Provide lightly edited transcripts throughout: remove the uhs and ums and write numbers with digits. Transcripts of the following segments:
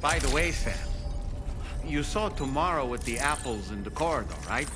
By the way, Sam, you saw tomorrow with the apples in the corridor, right?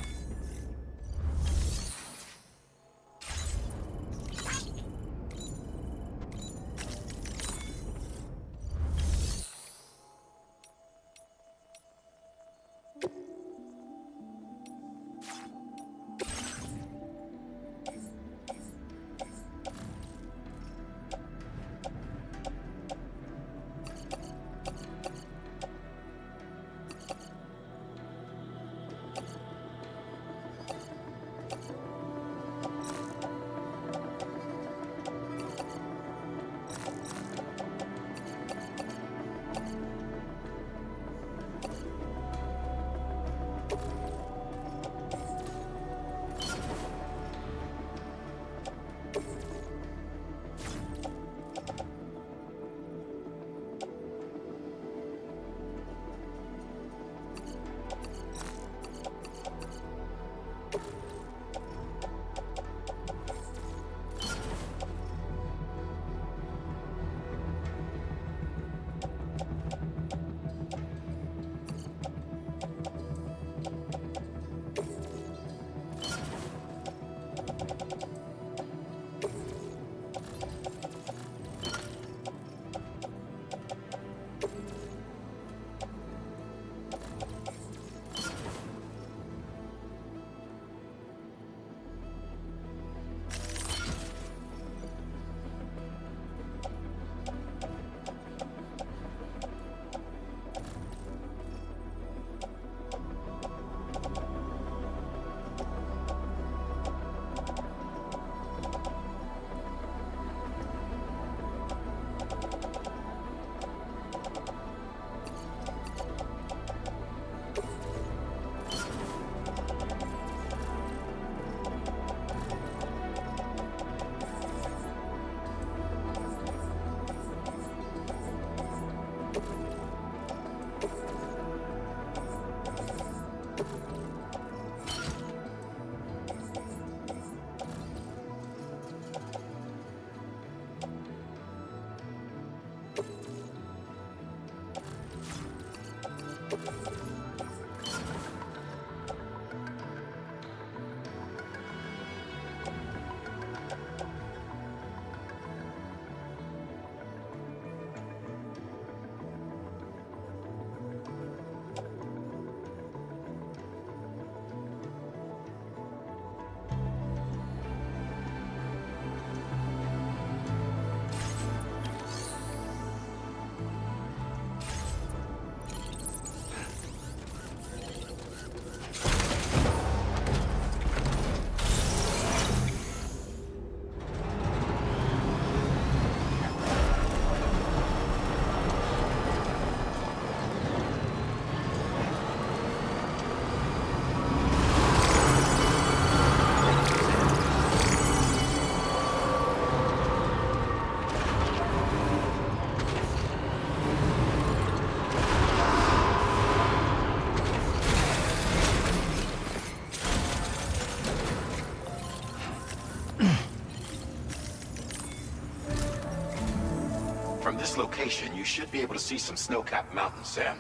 From this location, you should be able to see some snow-capped mountains, Sam.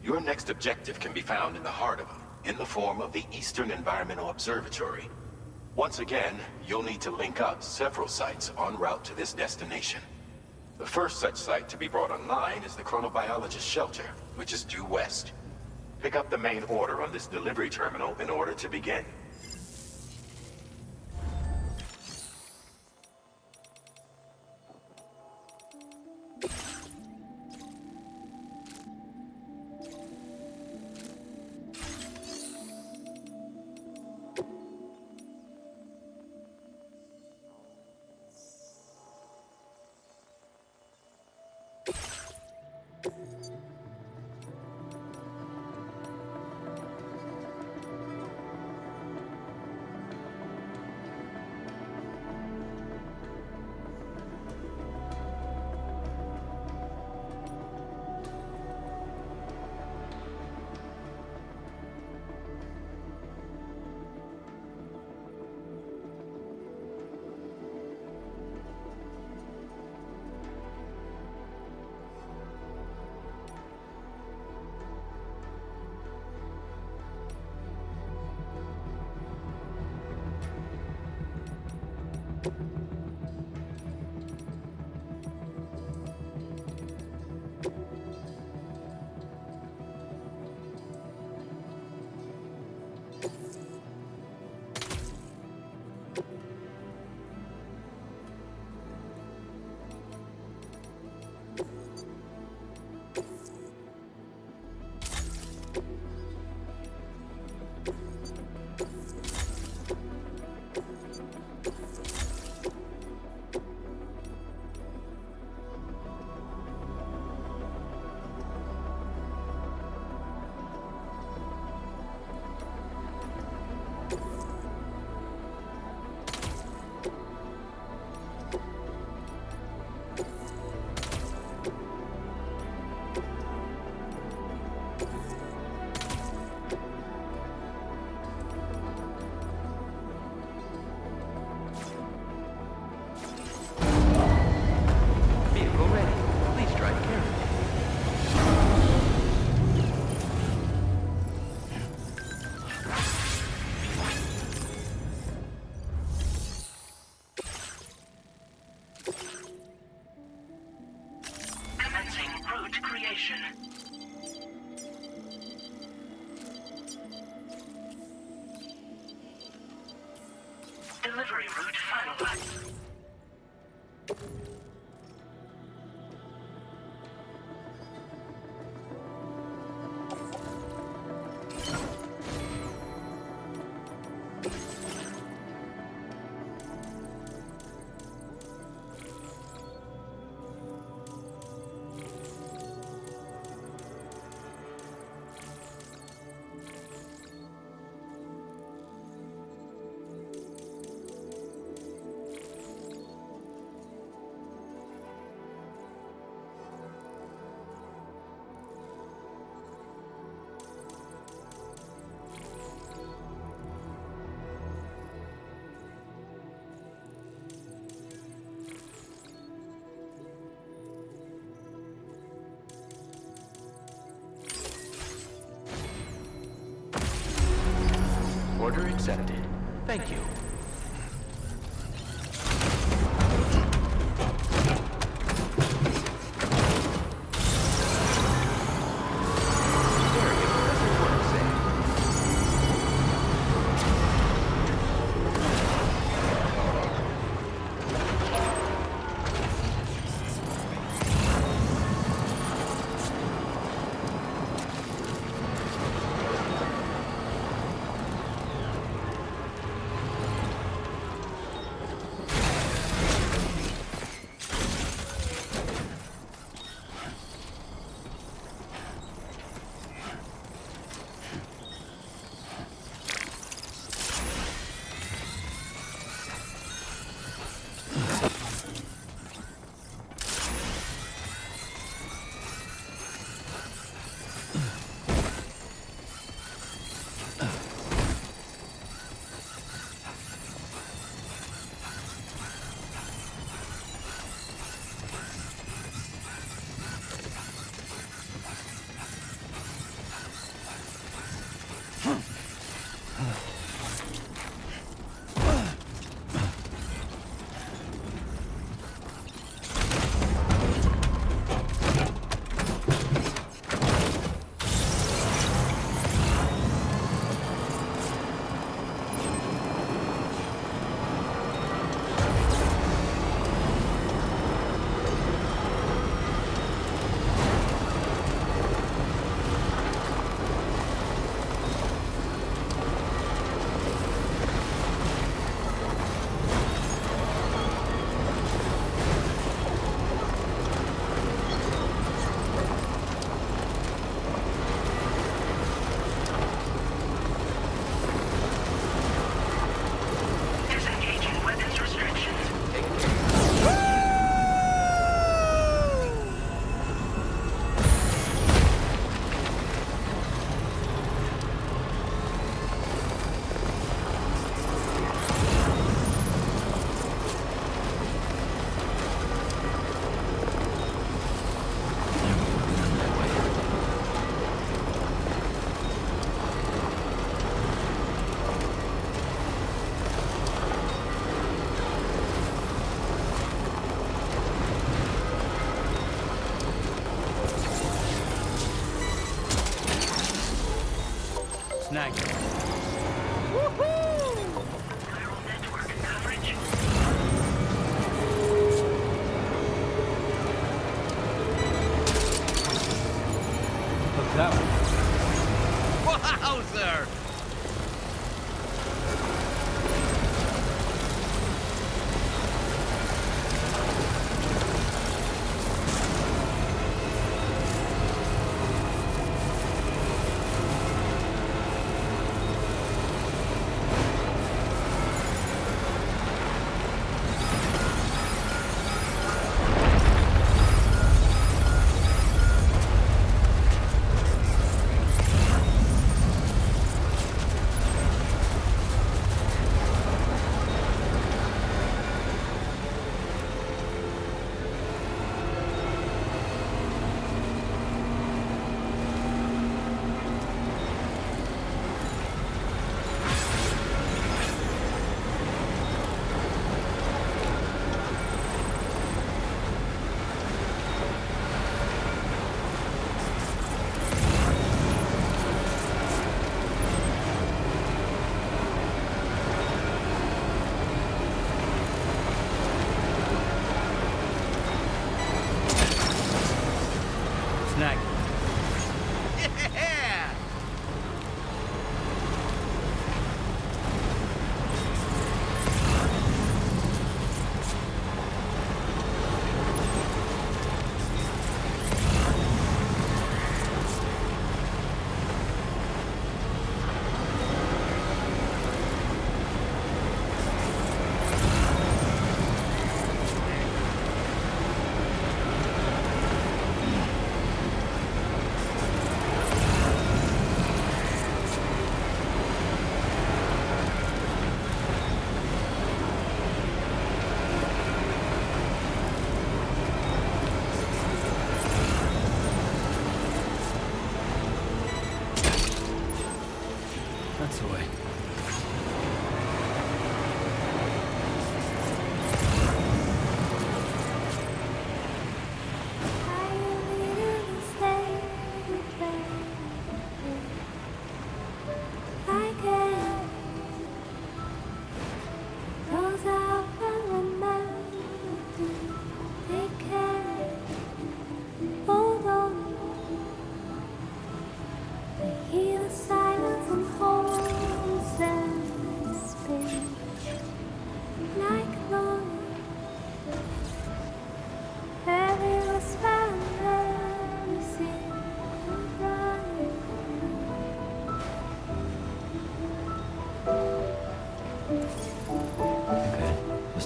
Your next objective can be found in the heart of them, in the form of the Eastern Environmental Observatory. Once again, you'll need to link up several sites en route to this destination. The first such site to be brought online is the Chronobiologist Shelter, which is due west. Pick up the main order on this delivery terminal in order to begin. Vehicle ready. Please drive carefully. Commencing route creation. Delivery route finalized. Order accepted. Thank you. Very impressive work, Sam.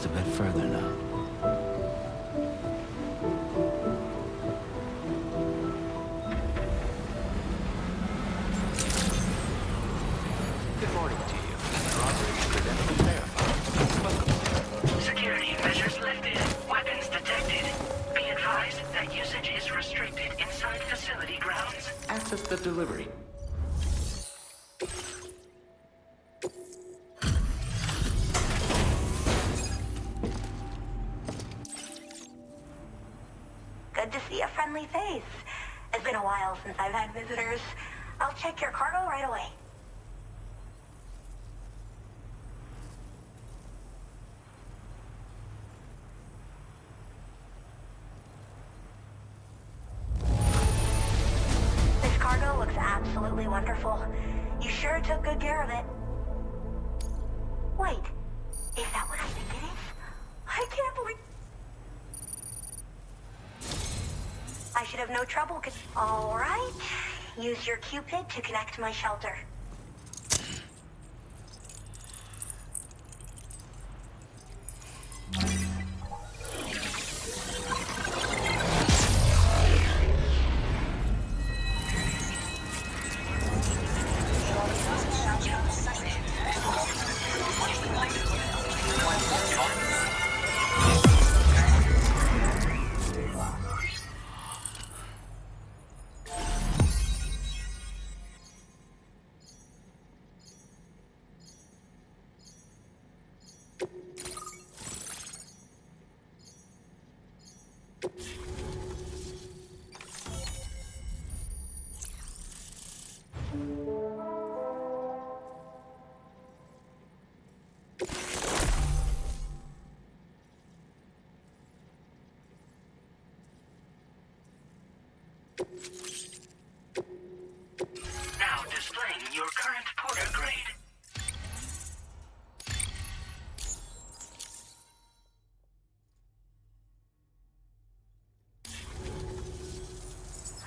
just a bit further now. Good morning to you. Your operating credentials verified. Welcome. Security measures lifted. Weapons detected. Be advised that usage is restricted inside facility grounds. Access the delivery. Good to see a friendly face. It's been a while since I've had visitors. I'll check your cargo right away. This cargo looks absolutely wonderful. You sure took good care of it. Wait, is that what I think it is? I can't believe... I should have no trouble. All right. Use your Cupid to connect my shelter. Now displaying your current porter grade.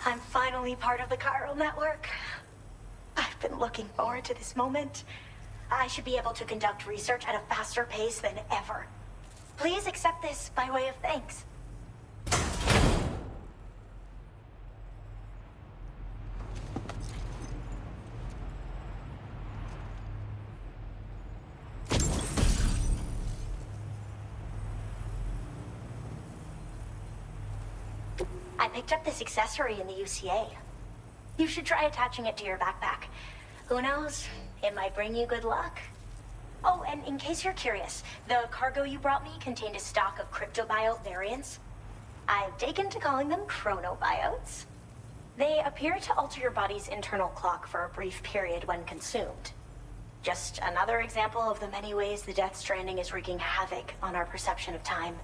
I'm finally part of the chiral network. I've been looking forward to this moment. I should be able to conduct research at a faster pace than ever. Please accept this by way of thanks. I picked up this accessory in the UCA. You should try attaching it to your backpack. Who knows? It might bring you good luck. Oh, and in case you're curious, the cargo you brought me contained a stock of cryptobiote variants. I've taken to calling them chronobiotes. They appear to alter your body's internal clock for a brief period when consumed. Just another example of the many ways the Death Stranding is wreaking havoc on our perception of time.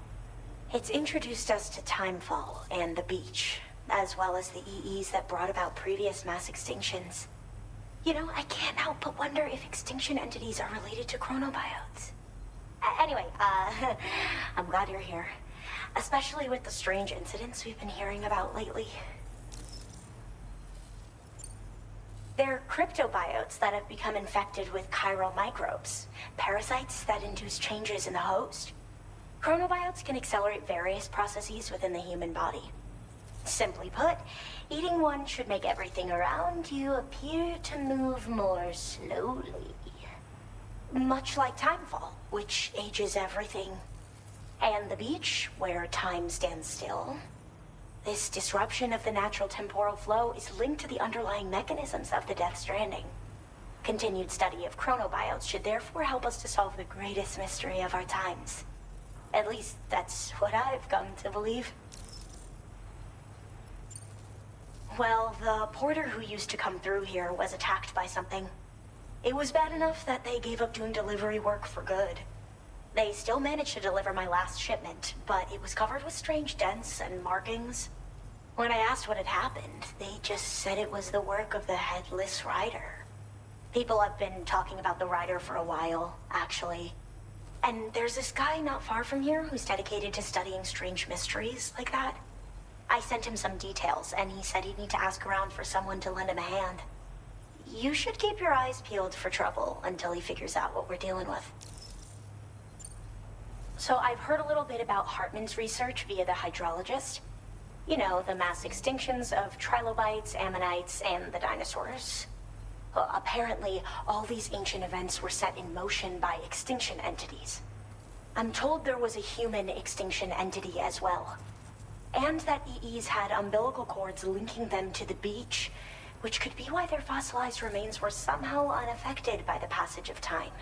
It's introduced us to Timefall and the beach, as well as the EEs that brought about previous mass extinctions. You know, I can't help but wonder if extinction entities are related to chronobiotes. Anyway, I'm glad you're here. Especially with the strange incidents we've been hearing about lately. They're cryptobiotes that have become infected with chiral microbes, parasites that induce changes in the host. Chronobiotes can accelerate various processes within the human body. Simply put, eating one should make everything around you appear to move more slowly. Much like Timefall, which ages everything. And the beach, where time stands still. This disruption of the natural temporal flow is linked to the underlying mechanisms of the Death Stranding. Continued study of chronobiotes should therefore help us to solve the greatest mystery of our times. At least, that's what I've come to believe. Well, the porter who used to come through here was attacked by something. It was bad enough that they gave up doing delivery work for good. They still managed to deliver my last shipment, but it was covered with strange dents and markings. When I asked what had happened, they just said it was the work of the Headless Rider. People have been talking about the Rider for a while, actually. And there's this guy not far from here who's dedicated to studying strange mysteries like that. I sent him some details, and he said he'd need to ask around for someone to lend him a hand. You should keep your eyes peeled for trouble until he figures out what we're dealing with. So I've heard a little bit about Hartman's research via the hydrologist. You know, the mass extinctions of trilobites, ammonites, and the dinosaurs. Well, apparently, all these ancient events were set in motion by extinction entities. I'm told there was a human extinction entity as well. And that EEs had umbilical cords linking them to the beach, which could be why their fossilized remains were somehow unaffected by the passage of time.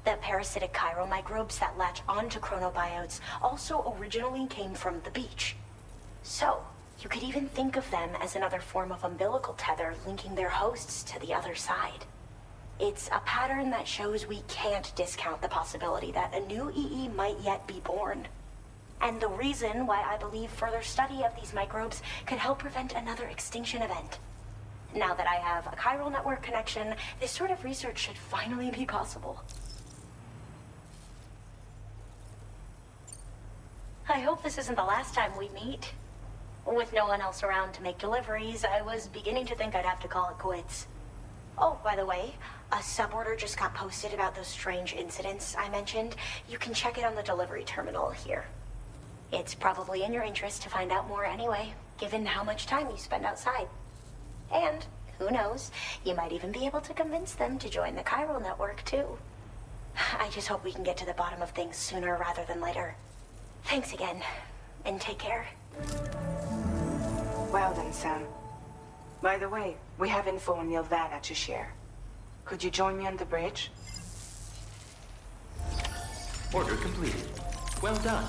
The parasitic chiromicrobes that latch onto chronobiotes also originally came from the beach. So, you could even think of them as another form of umbilical tether linking their hosts to the other side. It's a pattern that shows we can't discount the possibility that a new EE might yet be born. And the reason why I believe further study of these microbes could help prevent another extinction event. Now that I have a chiral network connection, this sort of research should finally be possible. I hope this isn't the last time we meet. With no one else around to make deliveries, I was beginning to think I'd have to call it quits. Oh, by the way, a suborder just got posted about those strange incidents I mentioned. You can check it on the delivery terminal here. It's probably in your interest to find out more anyway, given how much time you spend outside. And, who knows, you might even be able to convince them to join the chiral network, too. I just hope we can get to the bottom of things sooner rather than later. Thanks again, and take care. Well then, Sam. By the way, we have info on Nilvana to share. Could you join me on the bridge? Order completed. Well done.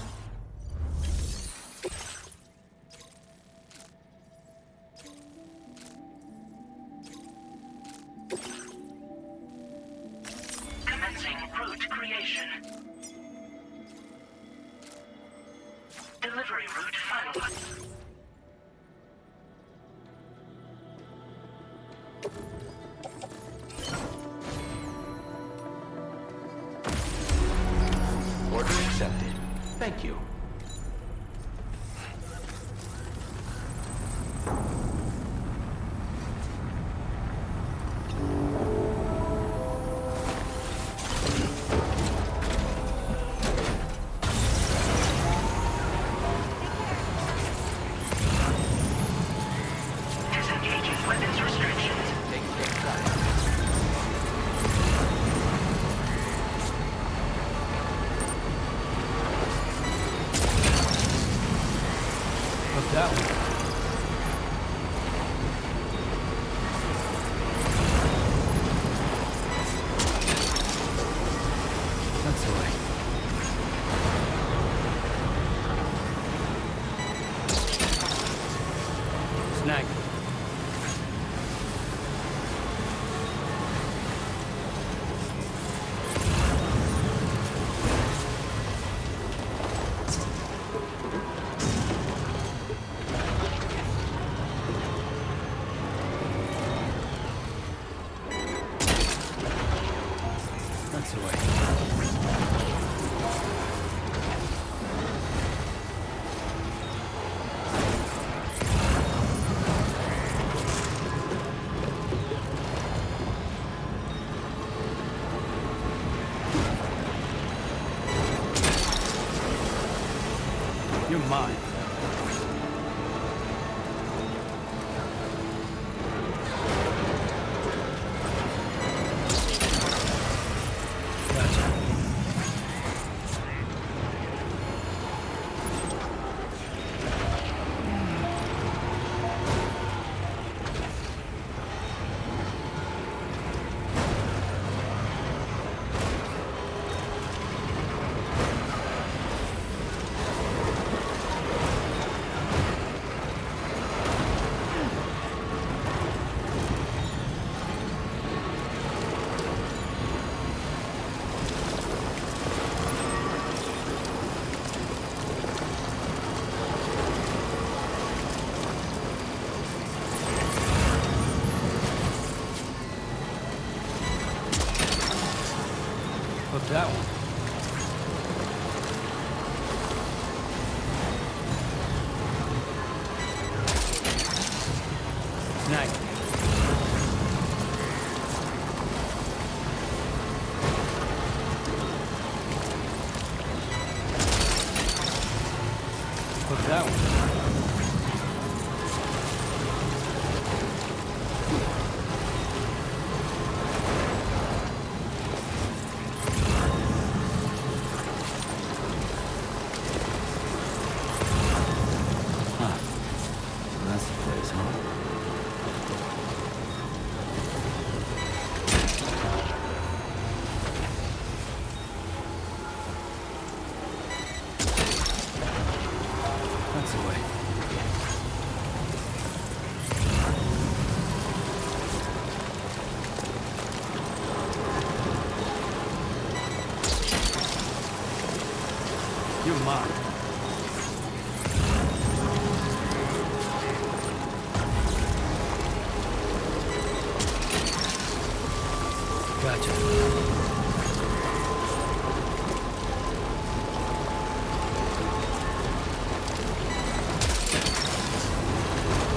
Commencing route creation. Delivery route finalized. Order accepted. Thank you. Disengaging weapons restrictions. Taking care of that. What's that one? That's the way. Snag. That's the way. You're mine. Gotcha. What's that one? Snag. that one? That's the place, huh? That's the way. You're mine. Gotcha.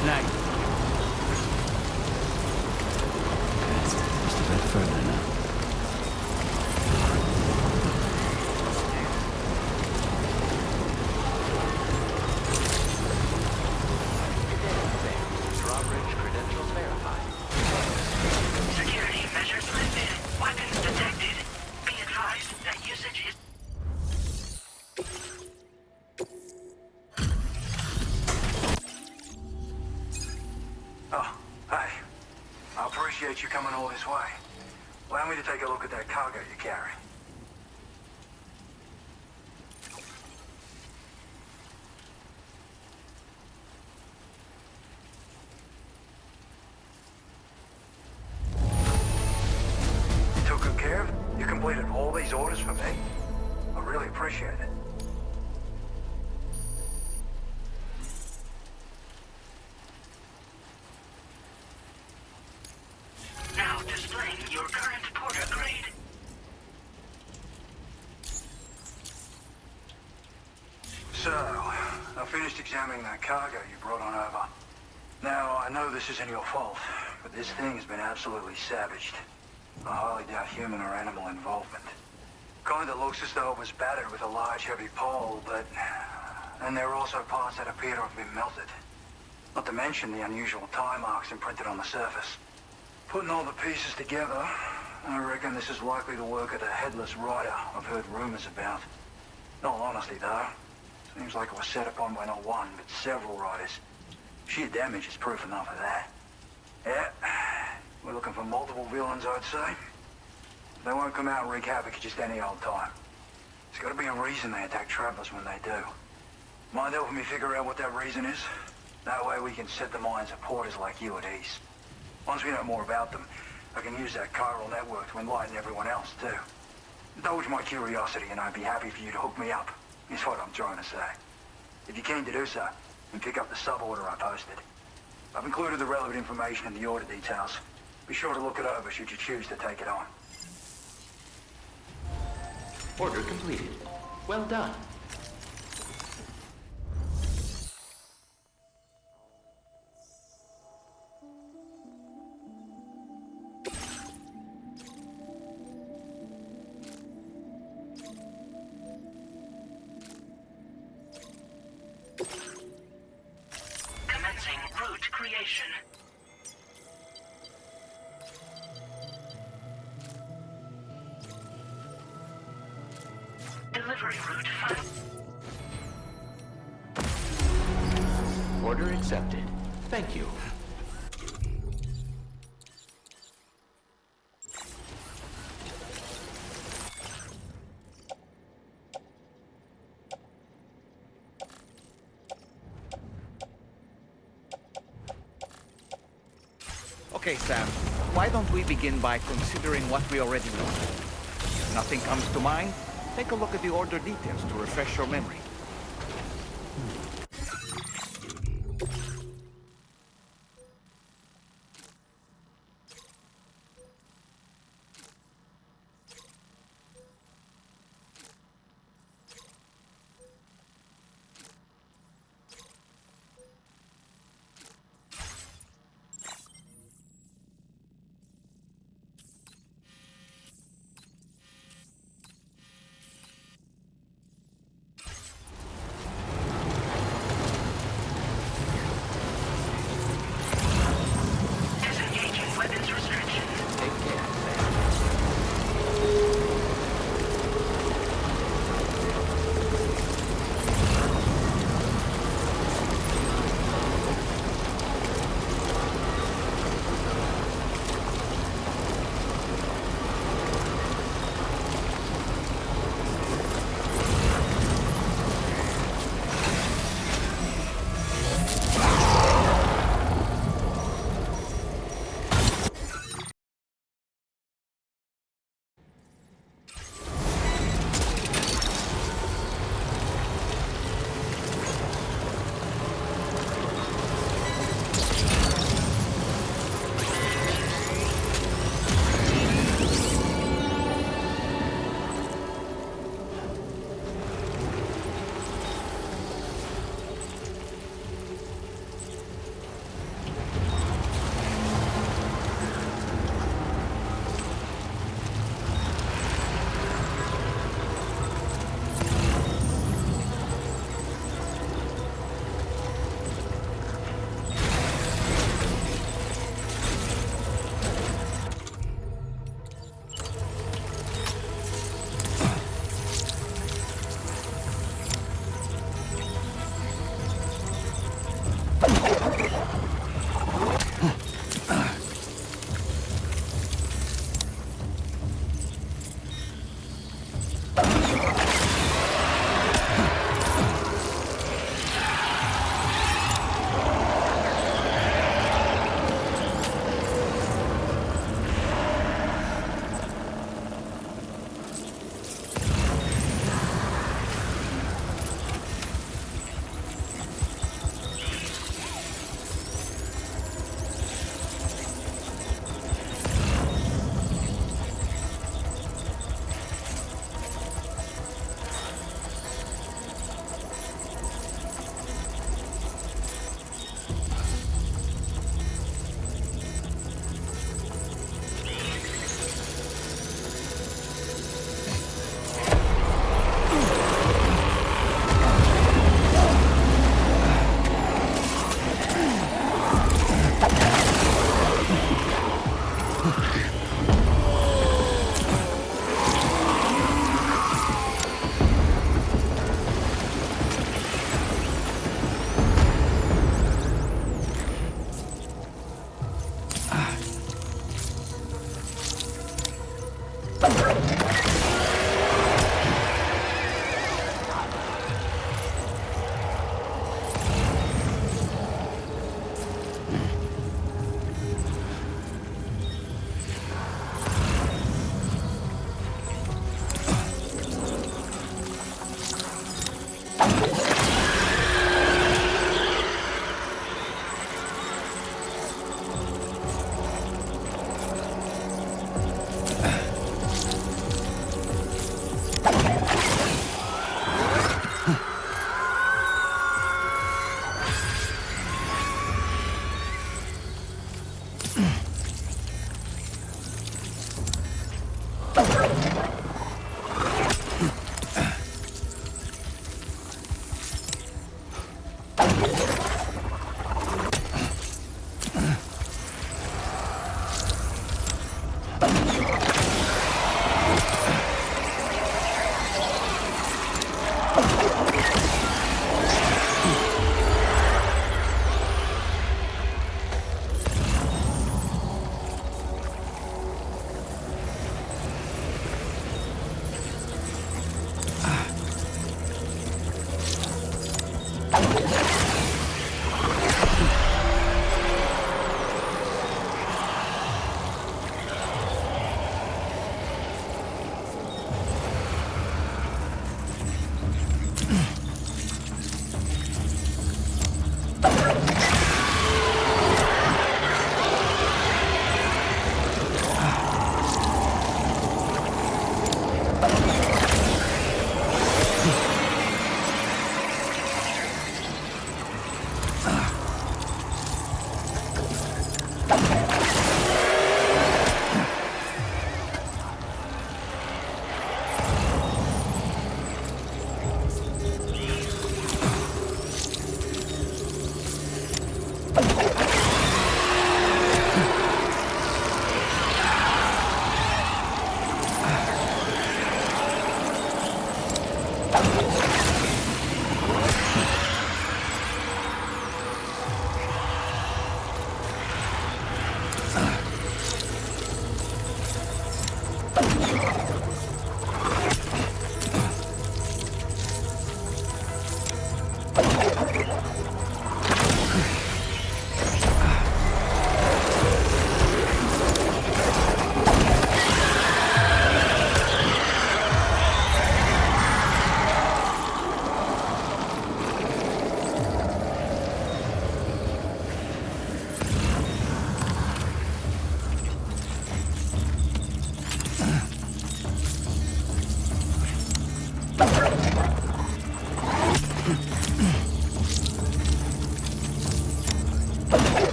Snag. Just a bit further now. Drawbridge credentials verified. Security measures lifted. Weapons detected. Be advised that usage is... Oh, hey. I appreciate you coming all this way. Allow me to take a look at that cargo you carry. You took good care of it. You completed all these orders for me. I really appreciate it. Now displaying your current porter grade. So, I finished examining that cargo you brought on over. Now, I know this isn't your fault, but this thing has been absolutely savaged. I highly doubt human or animal involvement. Kinda looks as though it was battered with a large heavy pole, but... And there are also parts that appear to have been melted. Not to mention the unusual tie marks imprinted on the surface. Putting all the pieces together, I reckon this is likely the work of the headless rider I've heard rumors about. In all honesty, though, seems like it was set upon by not one, but several riders. Sheer damage is proof enough of that. Yeah, we're looking for multiple villains, I'd say. They won't come out and wreak havoc at just any old time. There's got to be a reason they attack travelers when they do. Mind helping me figure out what that reason is? That way we can set the minds of porters like you at ease. Once we know more about them, I can use that chiral network to enlighten everyone else, too. Indulge my curiosity and I'd be happy for you to hook me up, is what I'm trying to say. If you're keen to do so, then pick up the sub-order I posted. I've included the relevant information in the order details. Be sure to look it over should you choose to take it on. Order completed. Well done. Commencing route creation. Delivery route 5. Order accepted. Thank you. Okay, Sam. Why don't we begin by considering what we already know? If nothing comes to mind, take a look at the order details to refresh your memory.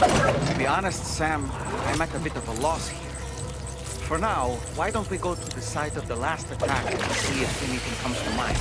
To be honest, Sam, I'm at a bit of a loss here. For now, why don't we go to the site of the last attack and see if anything comes to mind?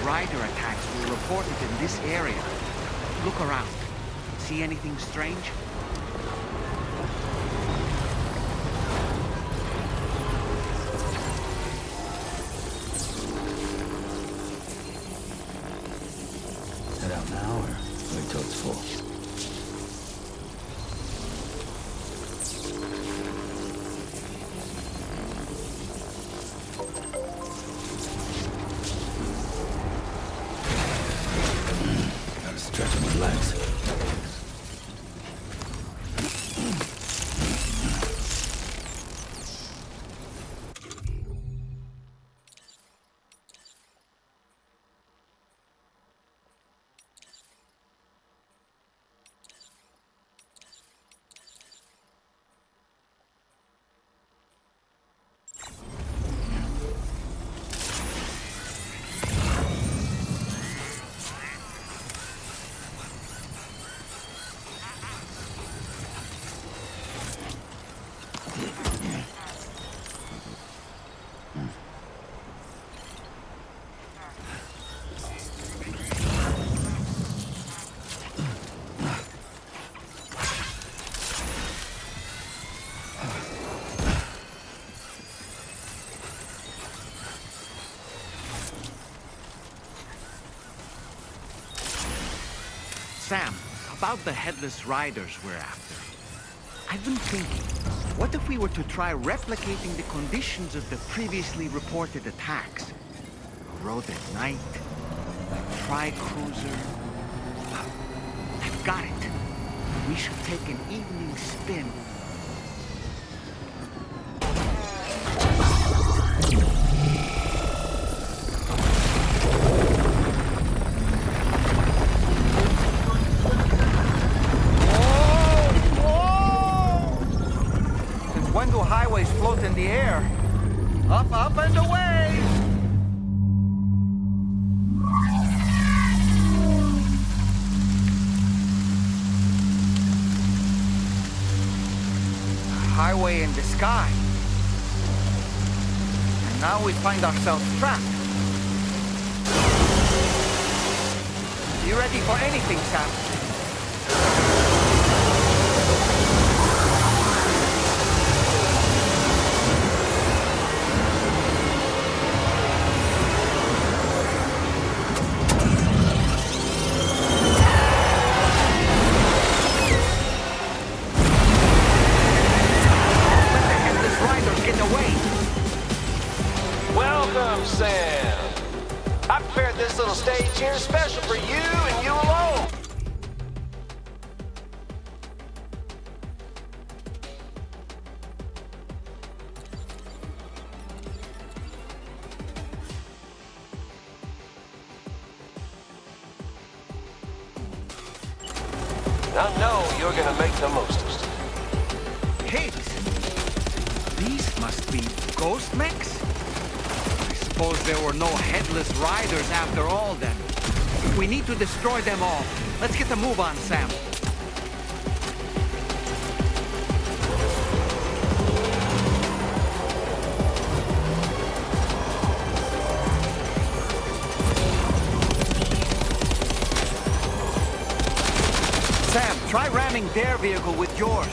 Rider attacks were reported in this area. Look around. See anything strange? Head out now or wait till it's full? Stretching my legs. Sam, about the headless riders we're after. I've been thinking, what if we were to try replicating the conditions of the previously reported attacks? A road at night, a tri-cruiser. I've got it. We should take an evening spin. When do highways float in the air? Up, up, and away! A highway in the sky. And now we find ourselves trapped. You ready for anything, Sam? Welcome, Sam. I prepared this little stage here special for you and you alone. I know you're gonna make the most of it. Pigs? These must be ghost mechs? I suppose there were no headless riders after all then. We need to destroy them all. Let's get the move on, Sam. Sam, try ramming their vehicle with yours.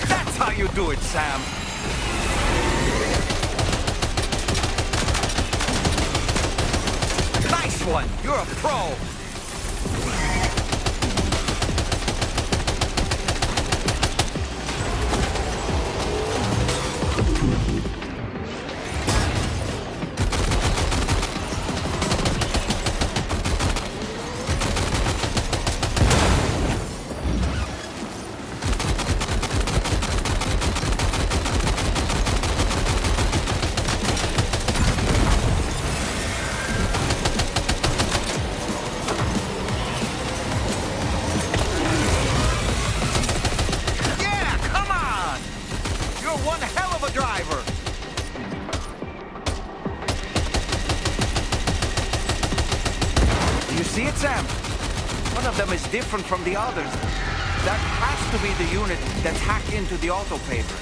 That's how you do it, Sam. Nice one. You're a pro. One hell of a driver! You see it, Sam? One of them is different from the others. That has to be the unit that's hacked into the auto paper.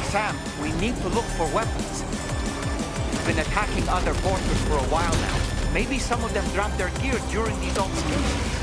Sam, we need to look for weapons. Been attacking other porters for a while now. Maybe some of them dropped their gear during these altercations.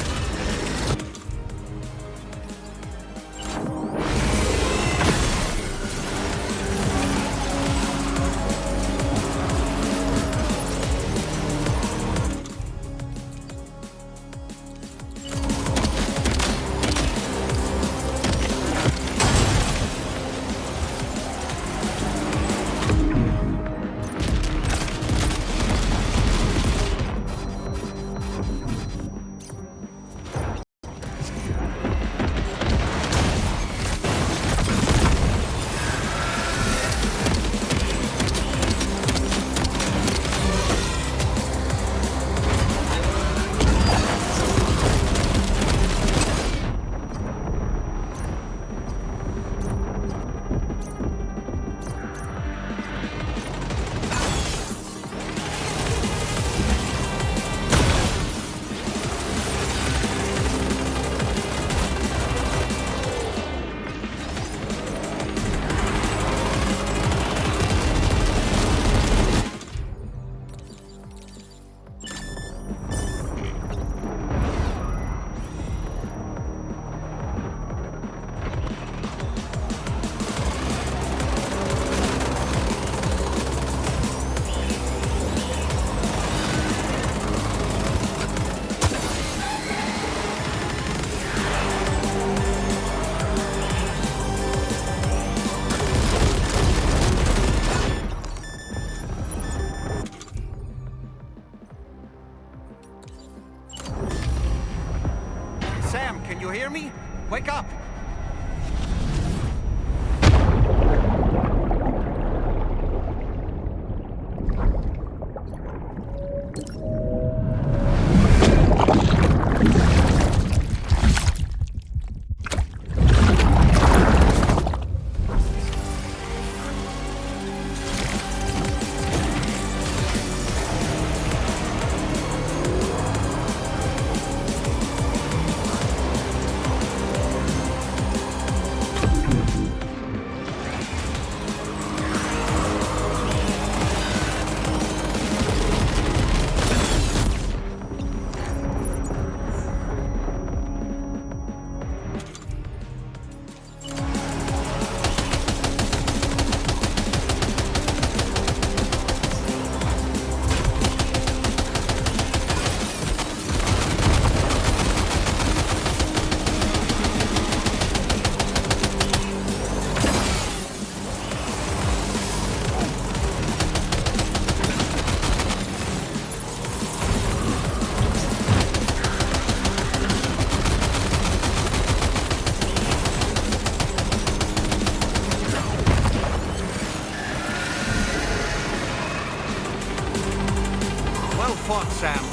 Sam.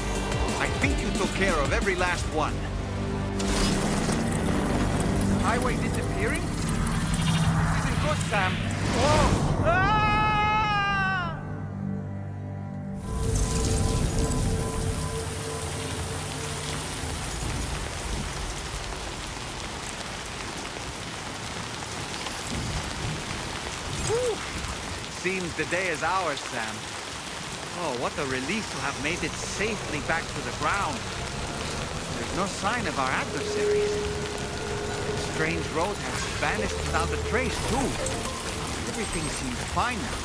I think you took care of every last one. Highway disappearing? This isn't good, Sam. Oh! Ah! Whew. Seems the day is ours, Sam. Oh, what a relief to have made it safely back to the ground. There's no sign of our adversaries. The strange road has vanished without a trace, too. Everything seems fine now.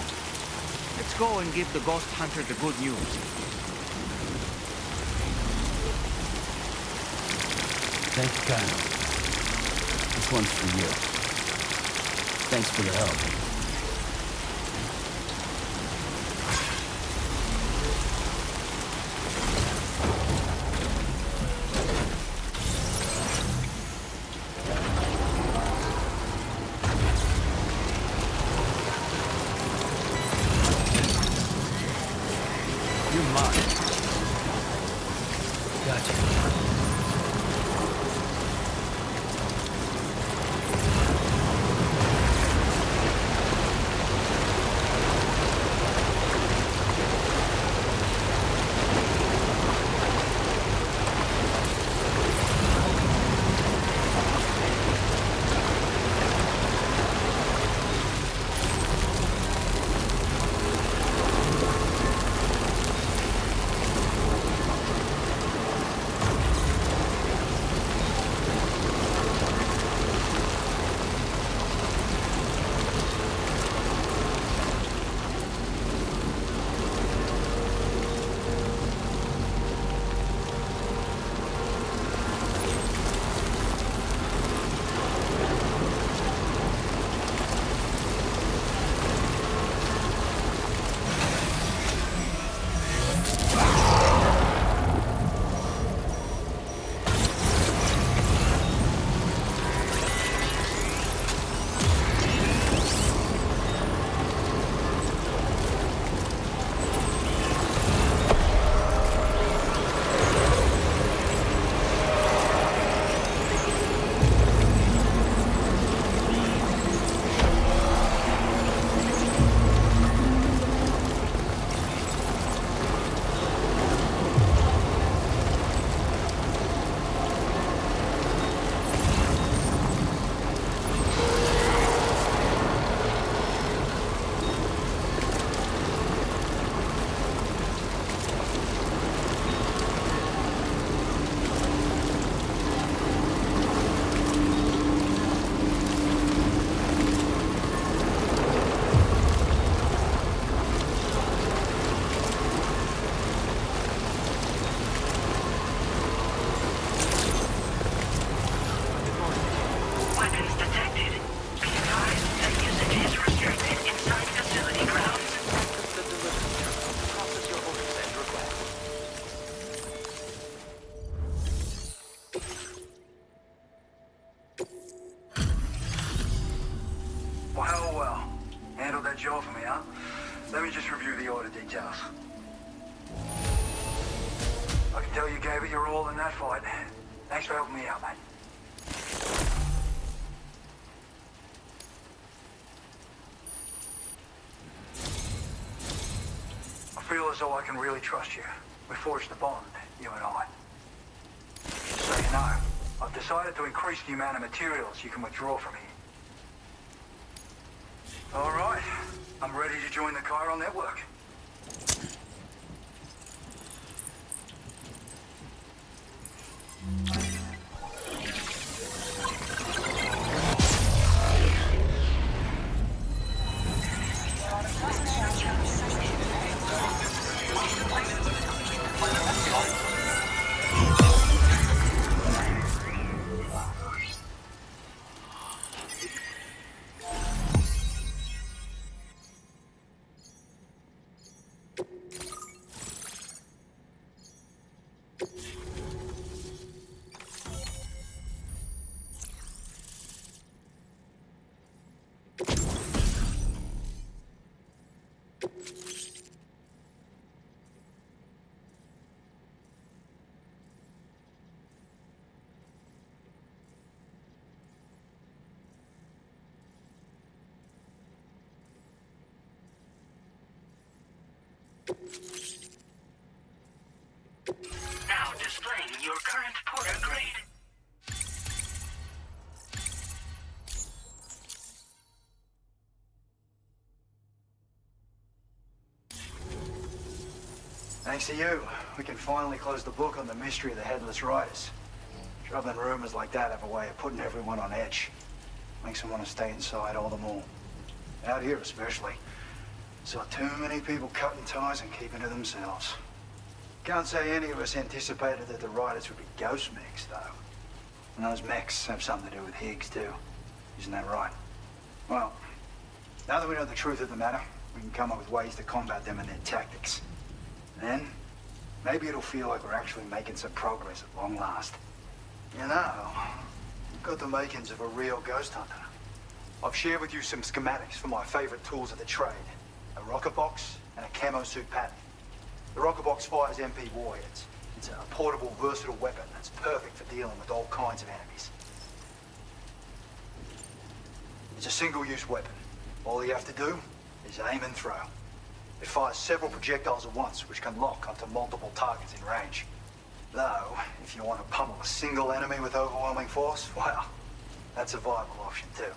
Let's go and give the ghost hunter the good news. Thank you, Kyle. This one's for you. Thanks for the help. You're mine. Gotcha. Weapons detected. Be advised that usage is restricted inside facility grounds. The delivery. Process your orders and request. Well, well. Handled that job for me, huh? Let me just review the order details. I can tell you gave it your all in that fight. Thanks for helping me out, mate. I feel as though I can really trust you. We forged the bond, you and I. So you know, I've decided to increase the amount of materials you can withdraw from here. All right, I'm ready to join the chiral network. Thanks to you, we can finally close the book on the mystery of the Headless Riders. Troubling rumors like that have a way of putting everyone on edge. Makes them want to stay inside all the more. Out here especially. Saw too many people cutting ties and keeping to themselves. Can't say any of us anticipated that the riders would be ghost mechs, though. And those mechs have something to do with Higgs, too. Isn't that right? Well, now that we know the truth of the matter, we can come up with ways to combat them and their tactics. Then, maybe it'll feel like we're actually making some progress at long last. You know, you've got the makings of a real ghost hunter. I've shared with you some schematics for my favorite tools of the trade. A rocket box and a camo suit pattern. The rocket box fires MP warheads. It's a portable, versatile weapon that's perfect for dealing with all kinds of enemies. It's a single-use weapon. All you have to do is aim and throw. It fires several projectiles at once, which can lock onto multiple targets in range. Though, if you want to pummel a single enemy with overwhelming force, well, that's a viable option too.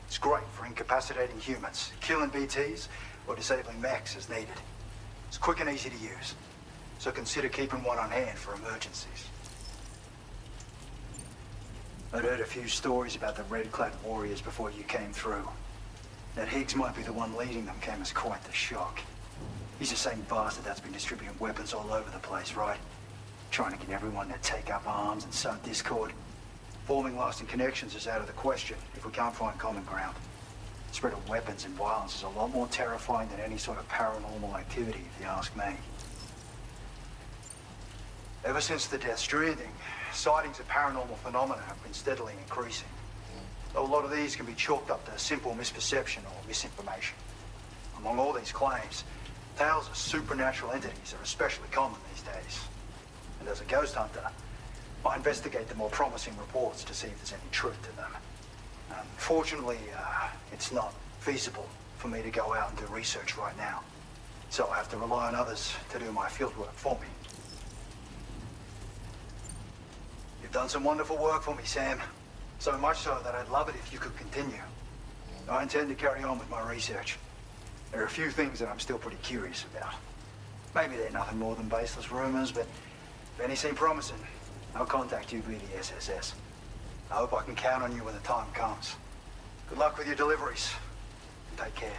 It's great for incapacitating humans, killing BTs, or disabling mechs as needed. It's quick and easy to use, so consider keeping one on hand for emergencies. I'd heard a few stories about the red-clad warriors before you came through. That Higgs might be the one leading them came as quite the shock. He's the same bastard that's been distributing weapons all over the place, right? Trying to get everyone to take up arms and sow discord. Forming lasting connections is out of the question if we can't find common ground. The spread of weapons and violence is a lot more terrifying than any sort of paranormal activity, if you ask me. Ever since the death Stranding, sightings of paranormal phenomena have been steadily increasing. Though a lot of these can be chalked up to simple misperception or misinformation. Among all these claims, tales of supernatural entities are especially common these days. And as a ghost hunter, I investigate the more promising reports to see if there's any truth to them. Fortunately, it's not feasible for me to go out and do research right now. So I have to rely on others to do my fieldwork for me. You've done some wonderful work for me, Sam. So much so that I'd love it if you could continue. I intend to carry on with my research. There are a few things that I'm still pretty curious about. Maybe they're nothing more than baseless rumors, but if any seem promising, I'll contact you via the SSS. I hope I can count on you when the time comes. Good luck with your deliveries. Take care.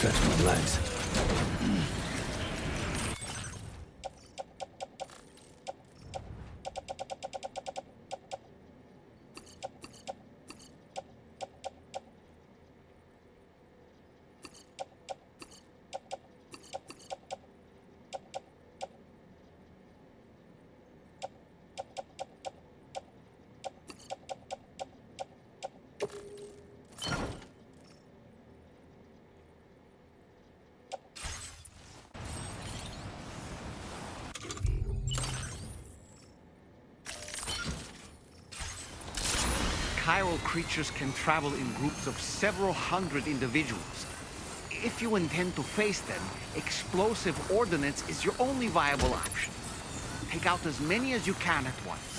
Stretch my legs. chiral creatures can travel in groups of several hundred individuals. If you intend to face them, explosive ordnance is your only viable option. Take out as many as you can at once.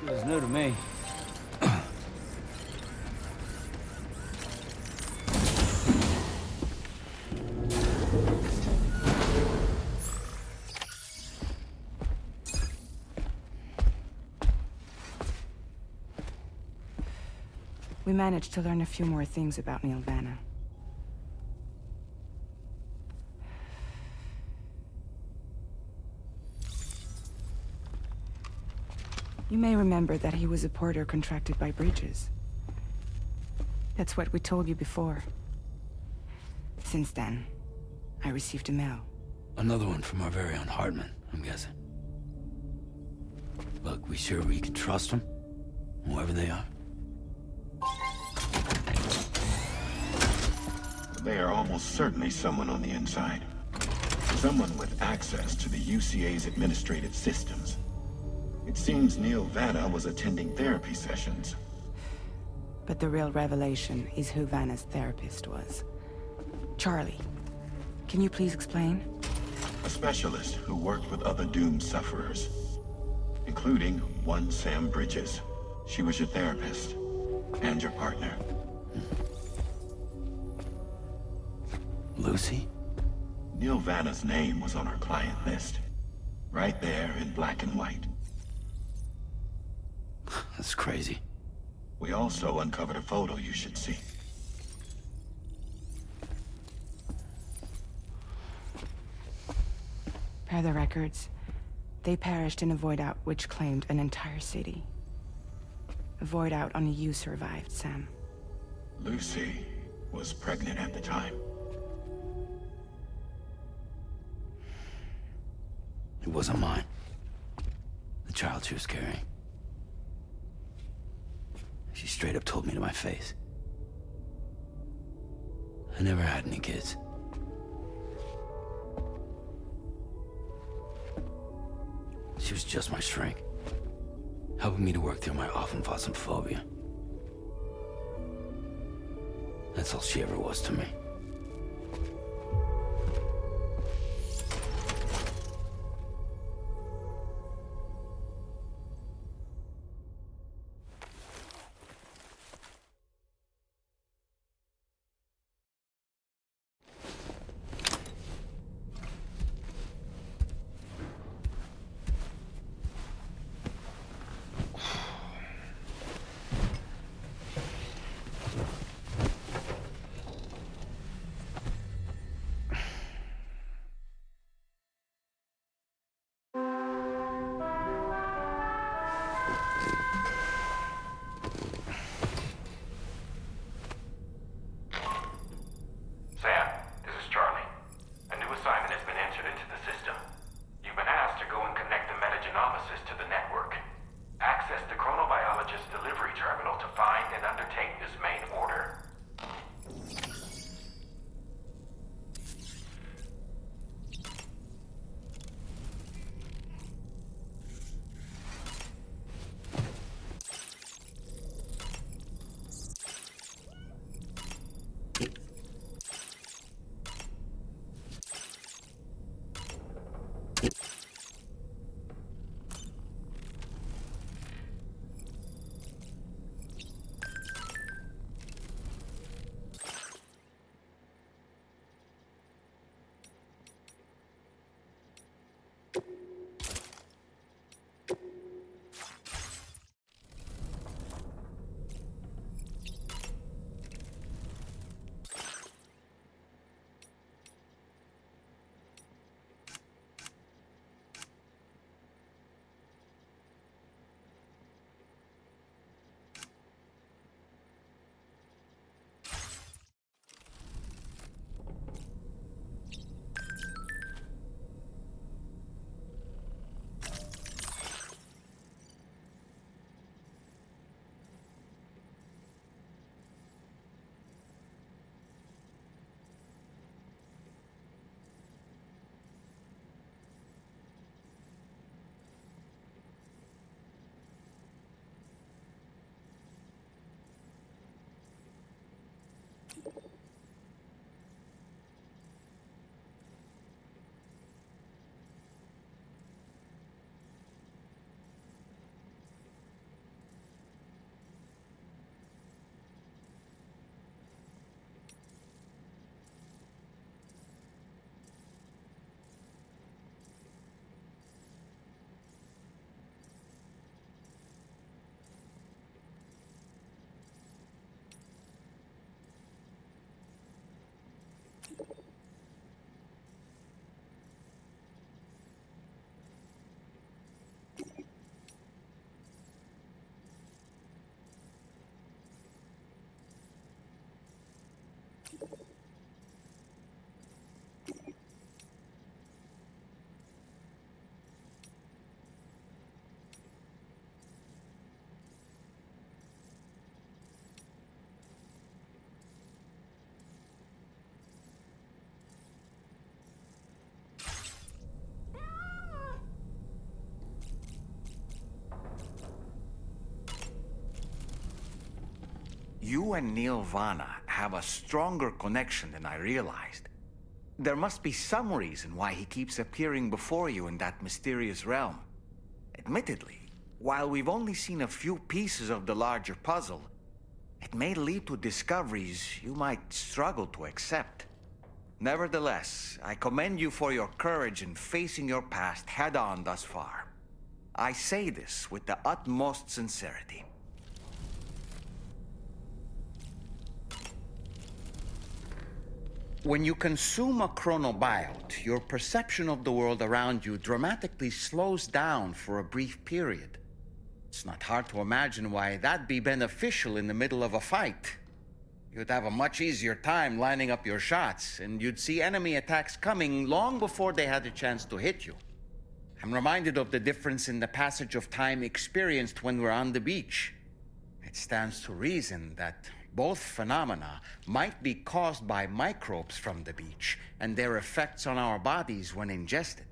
It was new to me. We managed to learn a few more things about Nilvana. You may remember that he was a porter contracted by Bridges. That's what we told you before. Since then, I received a mail. Another one from our very own Hartman, I'm guessing. Look, we sure we can trust them? Whoever they are? They are almost certainly someone on the inside. Someone with access to the UCA's administrative systems. It seems Neil Vanna was attending therapy sessions. But the real revelation is who Vanna's therapist was. Charlie, can you please explain? A specialist who worked with other doomed sufferers, including one Sam Bridges. She was your therapist and your partner. Lucy? Neil Vanna's name was on our client list. Right there in black and white. That's crazy. We also uncovered a photo you should see. Per the records, they perished in a void out which claimed an entire city. A void out only you survived, Sam. Lucy was pregnant at the time. It wasn't mine. The child she was carrying. She straight up told me to my face. I never had any kids. She was just my shrink, helping me to work through my often phobia. That's all she ever was to me. You and Nirvana have a stronger connection than I realized. There must be some reason why he keeps appearing before you in that mysterious realm. Admittedly, while we've only seen a few pieces of the larger puzzle, it may lead to discoveries you might struggle to accept. Nevertheless, I commend you for your courage in facing your past head-on thus far. I say this with the utmost sincerity. When you consume a chronobiote, your perception of the world around you dramatically slows down for a brief period. It's not hard to imagine why that'd be beneficial in the middle of a fight. You'd have a much easier time lining up your shots, and you'd see enemy attacks coming long before they had a chance to hit you. I'm reminded of the difference in the passage of time experienced when we're on the beach. It stands to reason that both phenomena might be caused by microbes from the beach and their effects on our bodies when ingested.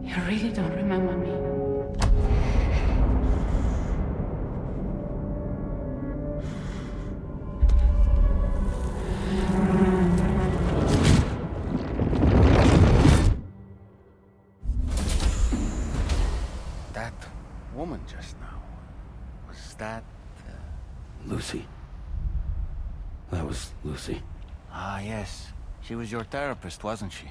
You really don't remember me. That woman just now, was that... Lucy. That was Lucy. Ah, yes. She was your therapist, wasn't she?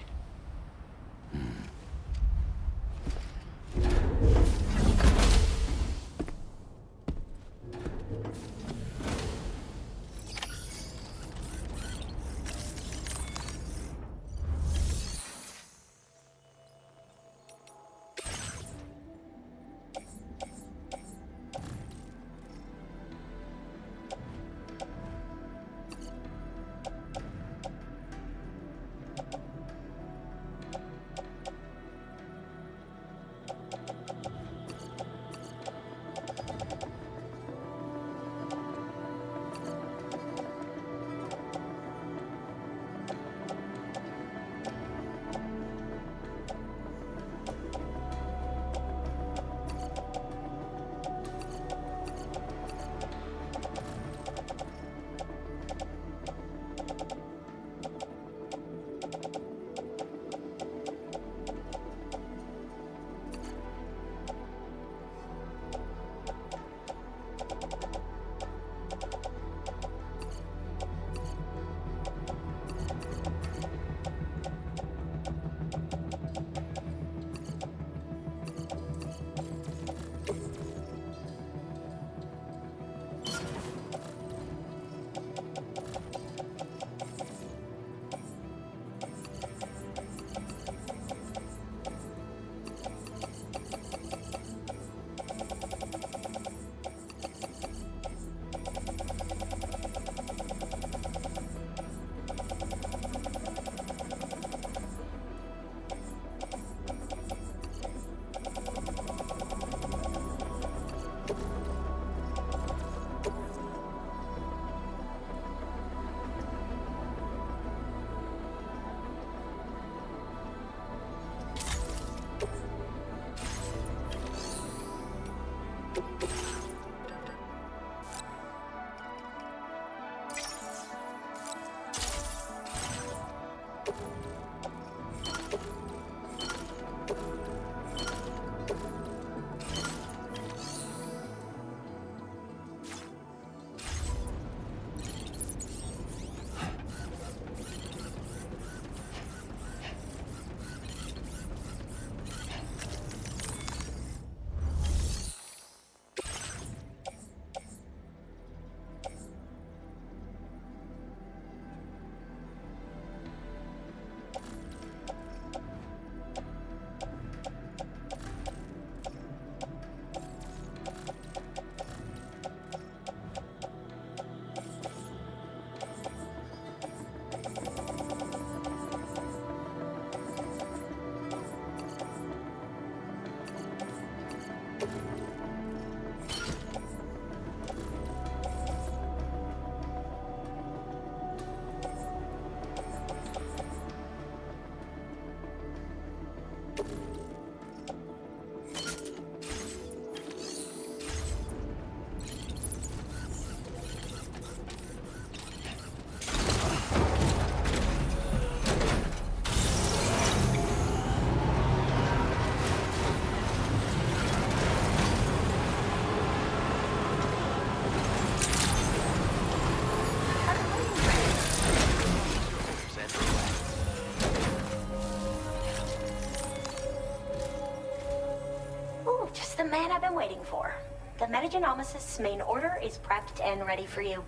waiting for? The Metagenomicist's main order is prepped and ready for you.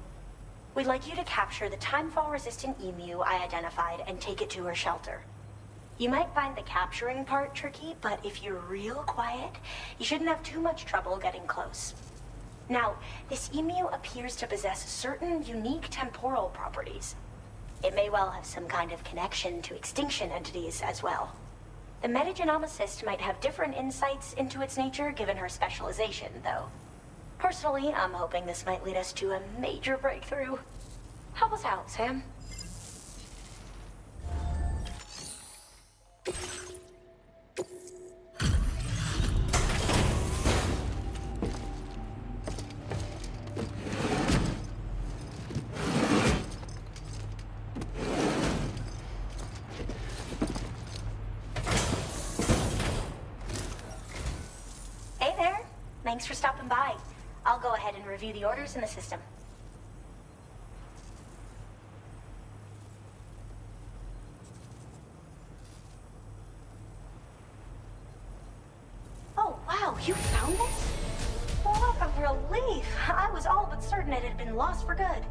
We'd like you to capture the timefall-resistant emu I identified and take it to her shelter. You might find the capturing part tricky, but if you're real quiet, you shouldn't have too much trouble getting close. Now, this emu appears to possess certain unique temporal properties. It may well have some kind of connection to extinction entities as well. The metagenomicist might have different insights into its nature given her specialization, though. Personally, I'm hoping this might lead us to a major breakthrough. Help us out, Sam. Hey there. Thanks for stopping by. I'll go ahead and review the orders in the system. Oh, wow, you found this? What a relief. I was all but certain it had been lost for good.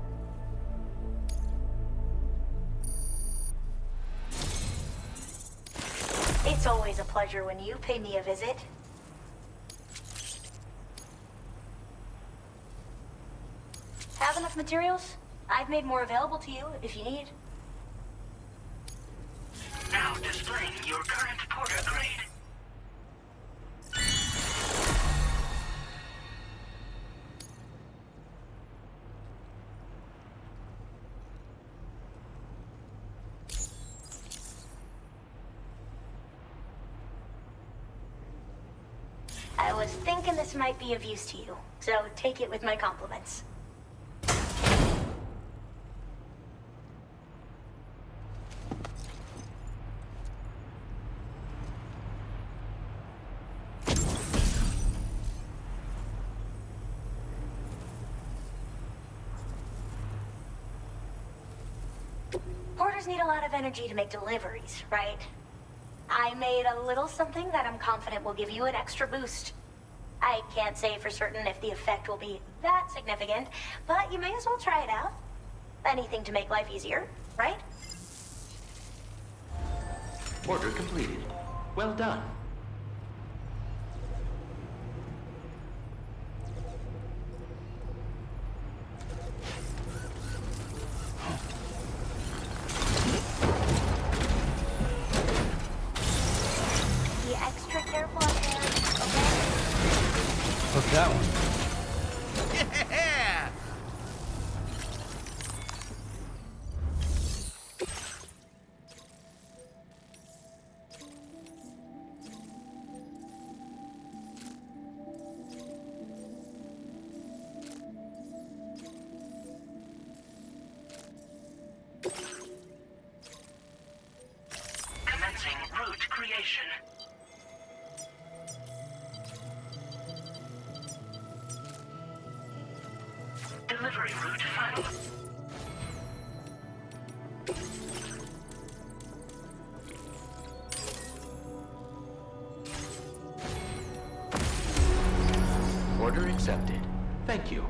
It's always a pleasure when you pay me a visit. Have enough materials? I've made more available to you if you need. Now displaying your current porter grade. I was thinking this might be of use to you, so take it with my compliments. Porters need a lot of energy to make deliveries, right? I made a little something that I'm confident will give you an extra boost. I can't say for certain if the effect will be that significant, but you may as well try it out. Anything to make life easier, right? Order completed. Well done. Be extra careful out there, okay? Hook that one. Yeah! Commencing route creation. Delivery route final. Order accepted. Thank you.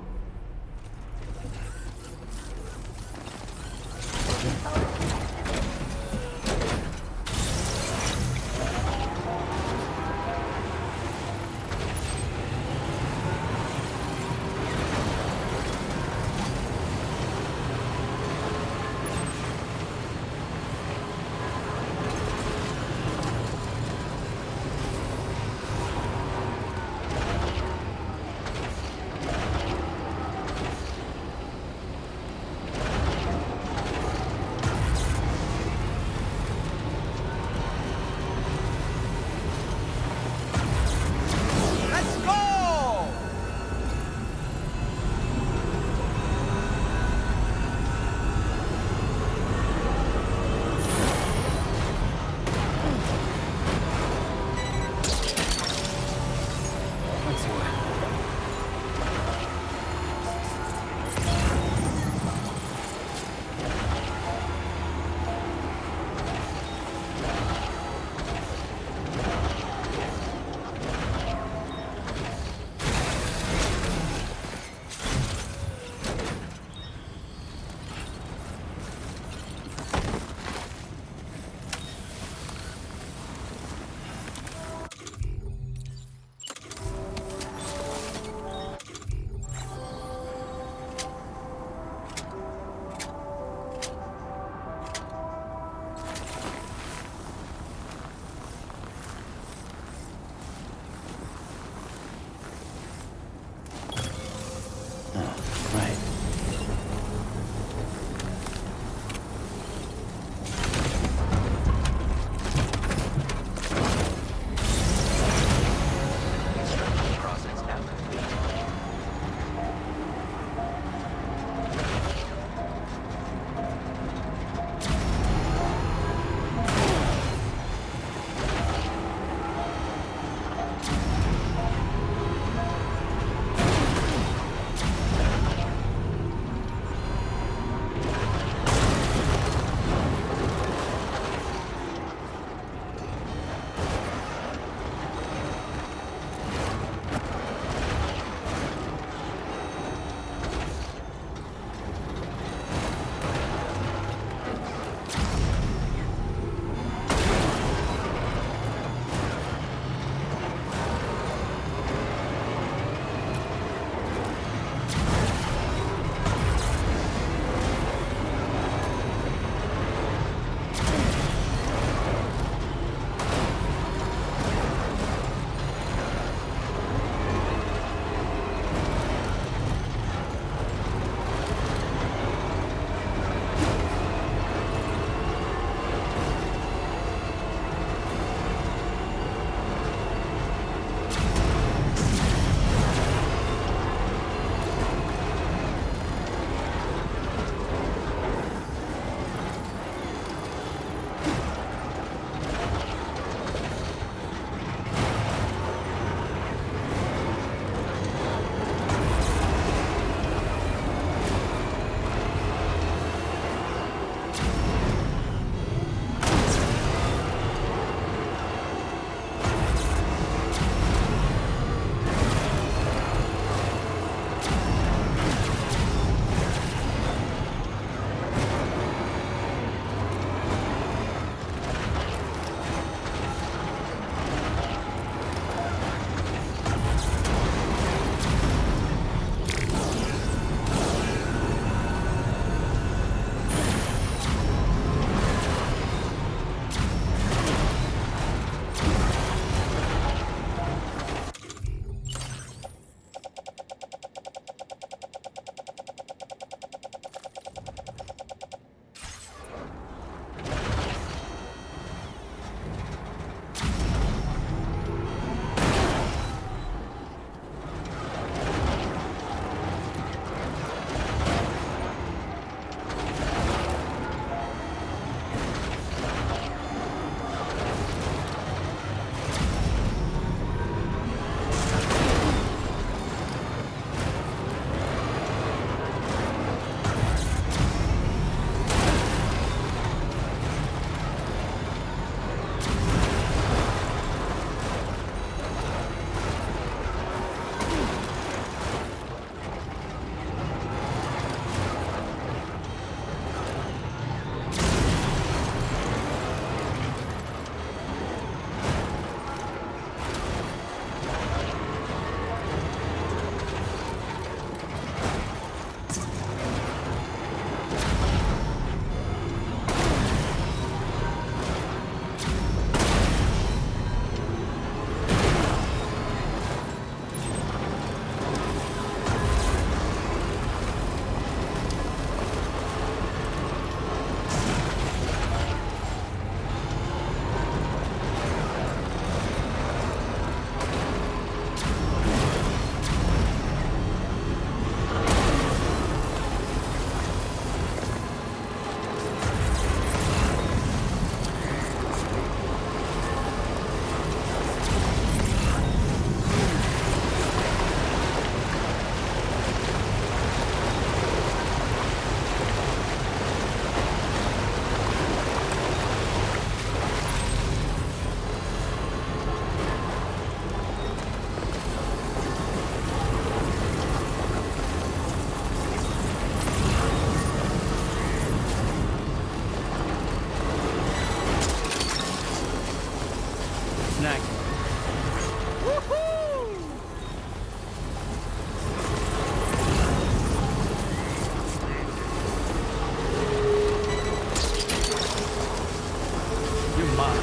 on.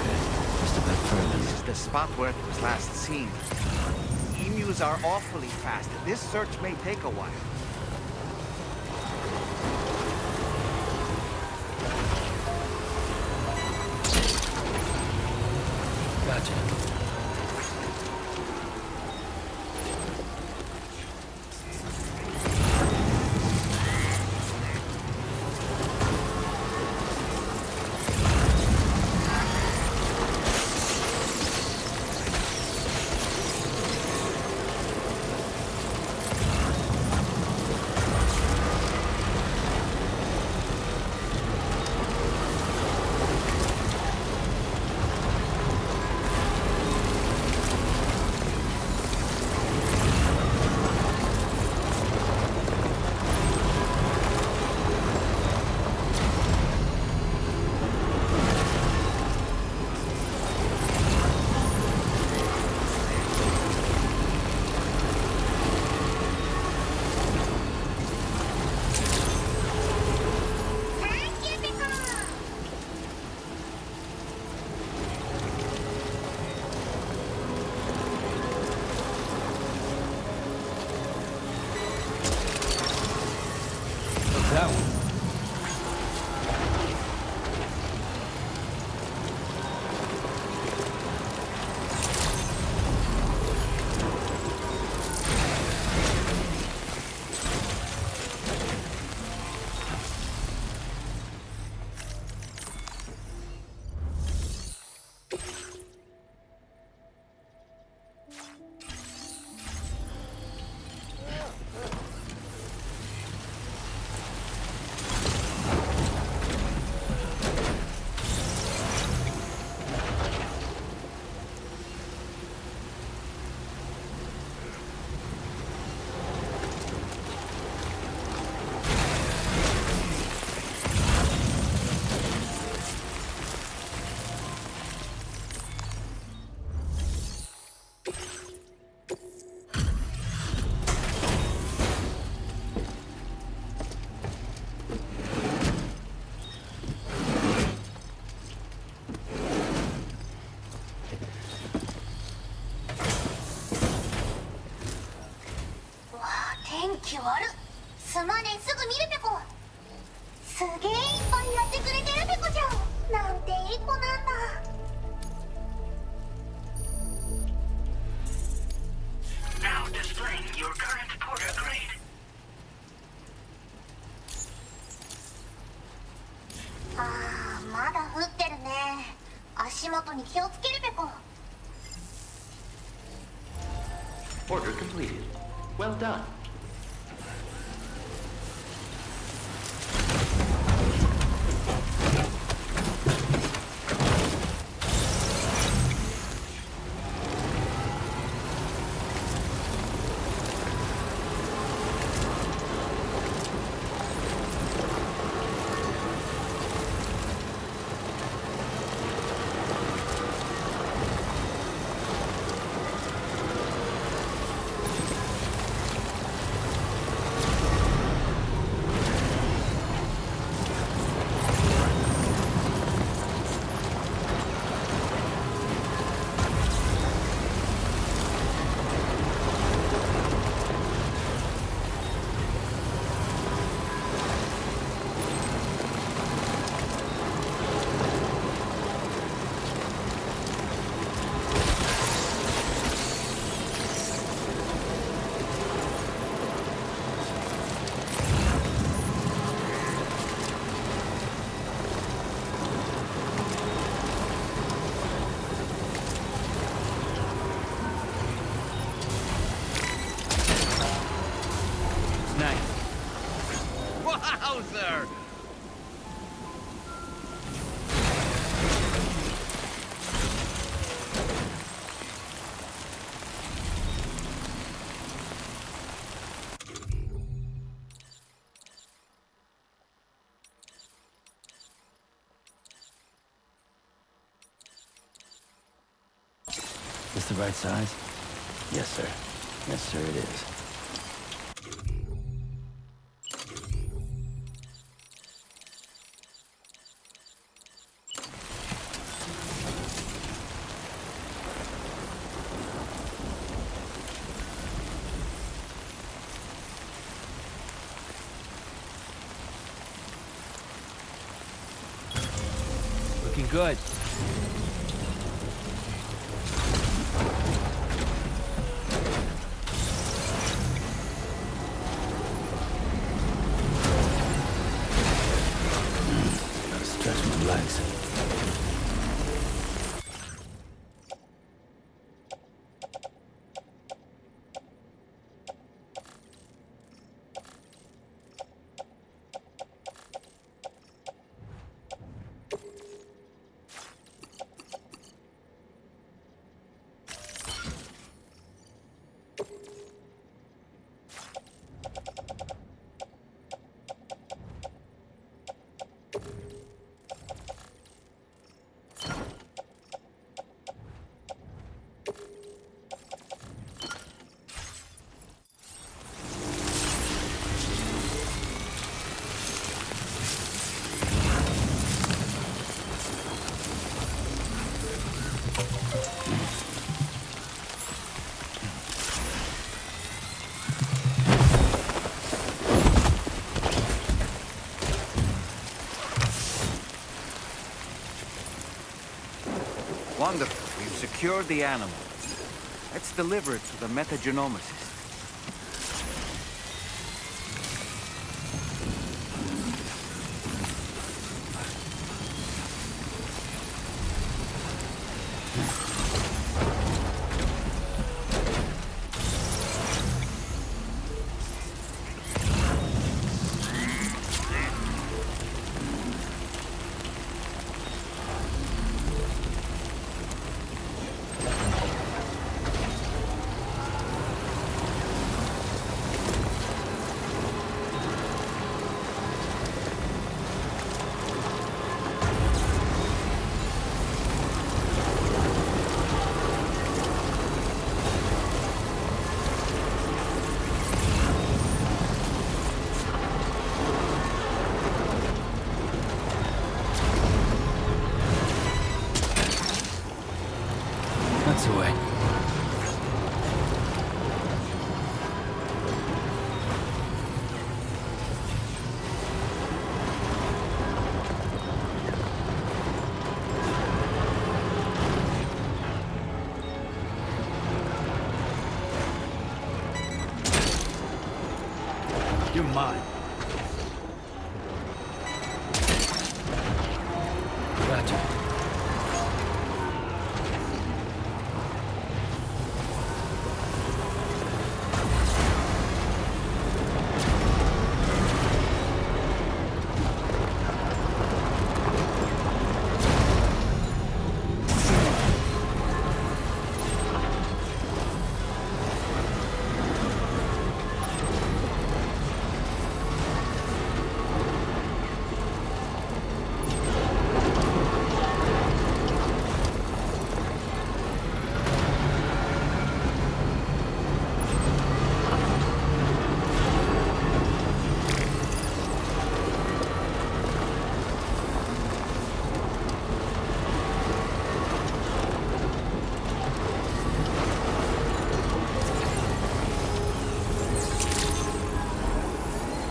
Okay, just a bit further. This is the spot where it was last seen. Emus are awfully fast. This search may take a while. Gotcha. That one. Now displaying your current porter grade. あー、まだ降ってるね。足元に気をつけるべこ。Order completed. Well done. Wowzer! This the right size? Yes, sir. Yes, sir, it is. looking good. Gotta stretch my legs. Wonderful. We've secured the animal. Let's deliver it to the metagenomicist. That's the way. You're mine. Gotcha.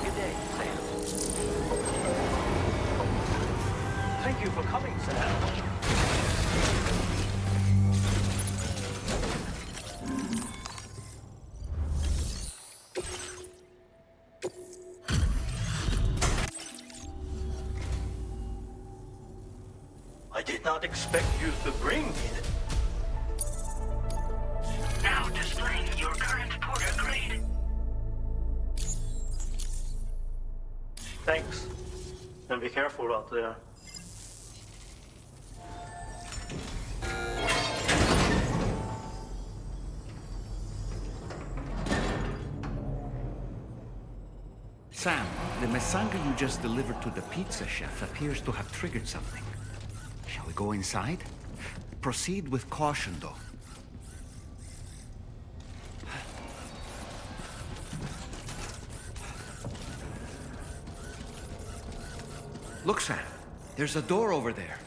Good day, Sam. Thank you for coming, Sam. I did not expect you to bring it. Now displaying your current porter grade. Thanks. And be careful out there. Sam, the mesanga you just delivered to the pizza chef appears to have triggered something. Shall we go inside? Proceed with caution, though. Look, Sam. There's a door over there.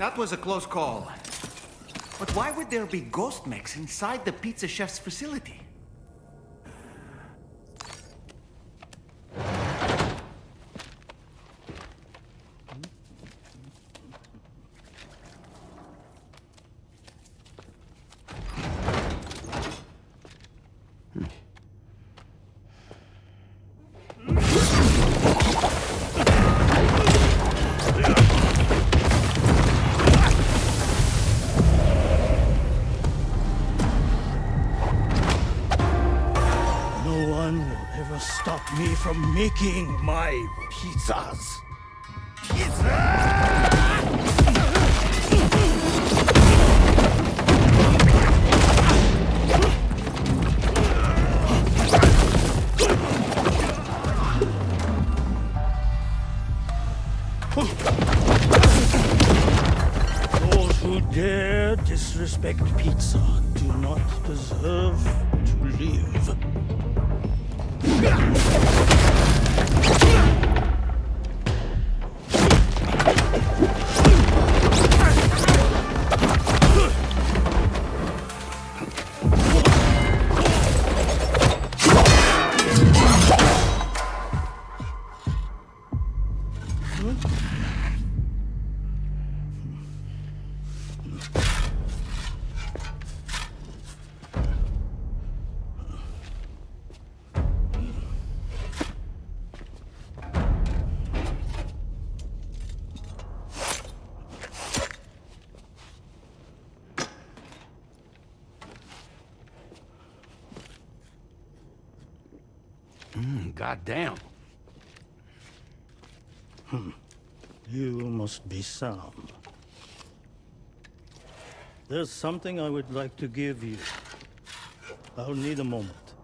That was a close call. But why would there be ghost mechs inside the pizza chef's facility? No one will ever stop me from making my pizzas. Those who dare disrespect pizza do not deserve to live. Goddamn. You must be Sam. There's something I would like to give you. I'll need a moment.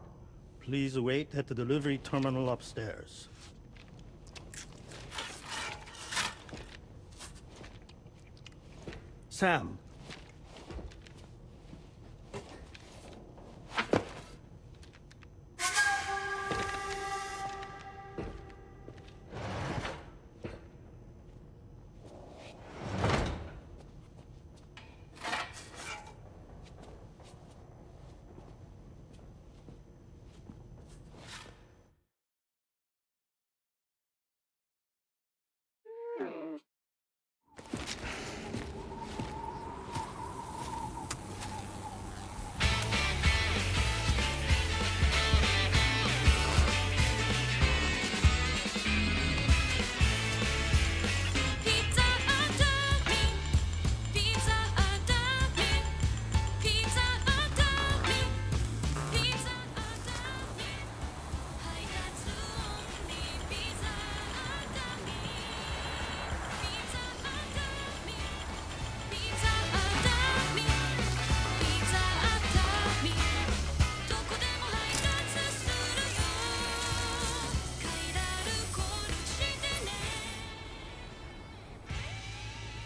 Please wait at the delivery terminal upstairs. Sam.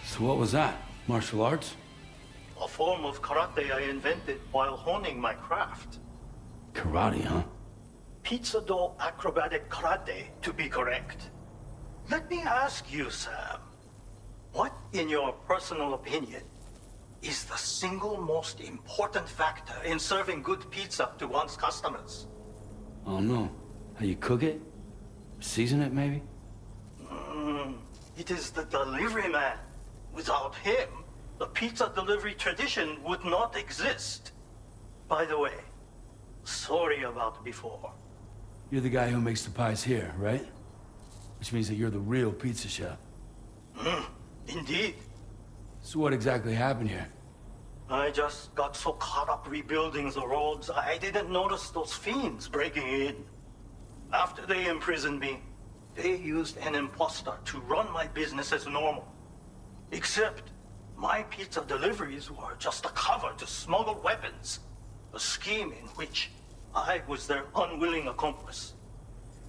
So what was that? Martial arts? A form of karate I invented while honing my craft. Karate, huh? Pizza dough acrobatic karate, to be correct. Let me ask you, Sam. What, in your personal opinion, is the single most important factor in serving good pizza to one's customers? I don't know. How you cook it? Season it, maybe? It is the delivery man. Without him, the pizza delivery tradition would not exist. By the way, sorry about before. You're the guy who makes the pies here, right? Which means that you're the real pizza chef. Indeed. So what exactly happened here? I just got so caught up rebuilding the roads, I didn't notice those fiends breaking in. After they imprisoned me, they used an imposter to run my business as normal. Except, my pizza deliveries were just a cover to smuggle weapons. A scheme in which I was their unwilling accomplice.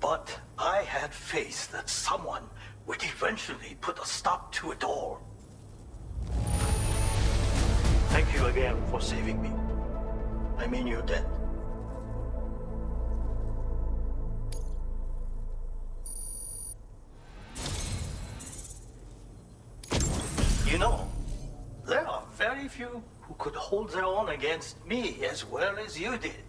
But I had faith that someone would eventually put a stop to it all. Thank you again for saving me. I mean your debt. You know, few who could hold their own against me as well as you did.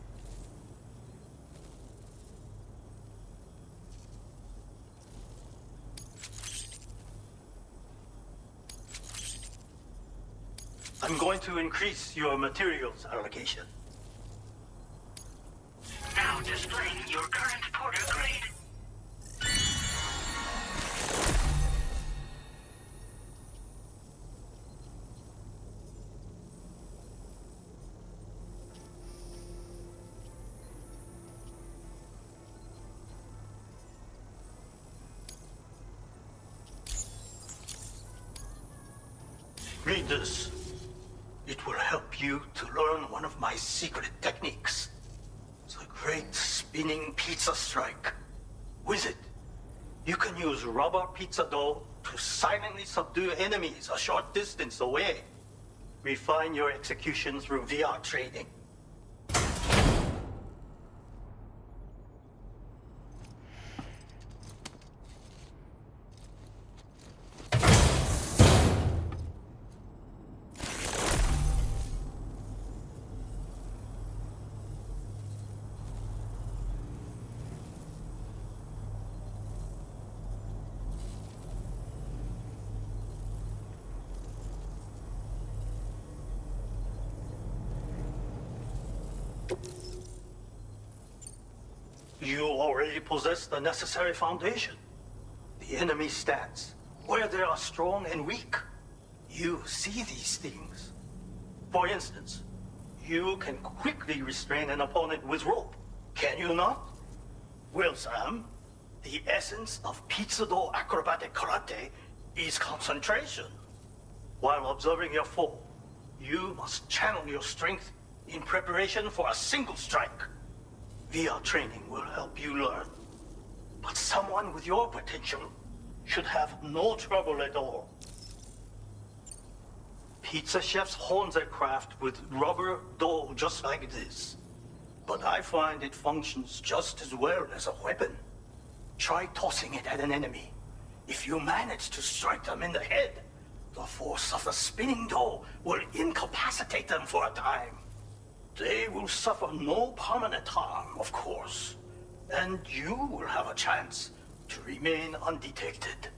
I'm going to increase your materials allocation. Now displaying your current porter grade. Read this. It will help you to learn one of my secret techniques. The great spinning pizza strike. With it, you can use rubber pizza dough to silently subdue enemies a short distance away. Refine your execution through VR training. You already possess the necessary foundation. The enemy stats, where they are strong and weak. You see these things. For instance, you can quickly restrain an opponent with rope, can you not? Well, Sam, the essence of pizza dough acrobatic karate is concentration. While observing your foe, you must channel your strength in preparation for a single strike. VR training will help you learn. But someone with your potential should have no trouble at all. Pizza chefs hone their craft with rubber dough just like this. But I find it functions just as well as a weapon. Try tossing it at an enemy. If you manage to strike them in the head, the force of the spinning dough will incapacitate them for a time. They will suffer no permanent harm, of course. And you will have a chance to remain undetected.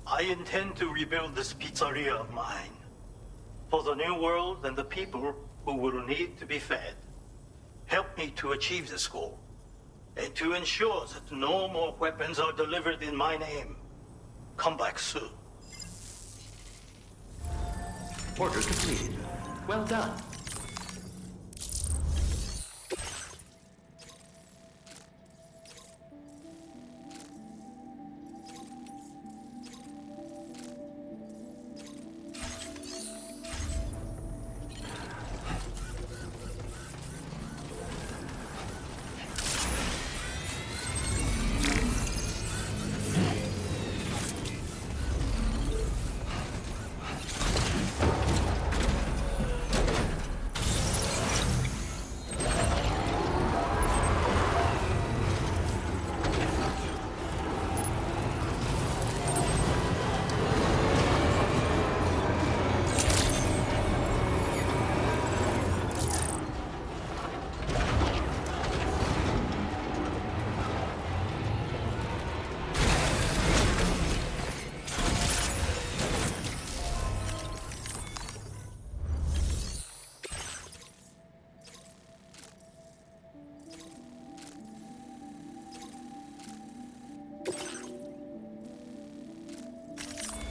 I intend to rebuild this pizzeria of mine. For the new world and the people who will need to be fed. Help me to achieve this goal. And to ensure that no more weapons are delivered in my name. Come back soon. Order completed. Well done.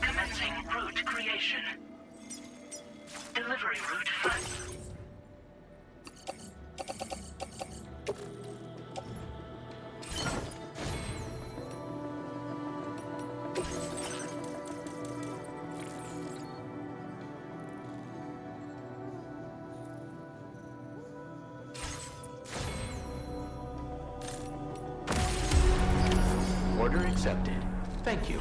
Commencing route creation. Delivery route 5. Order accepted. Thank you.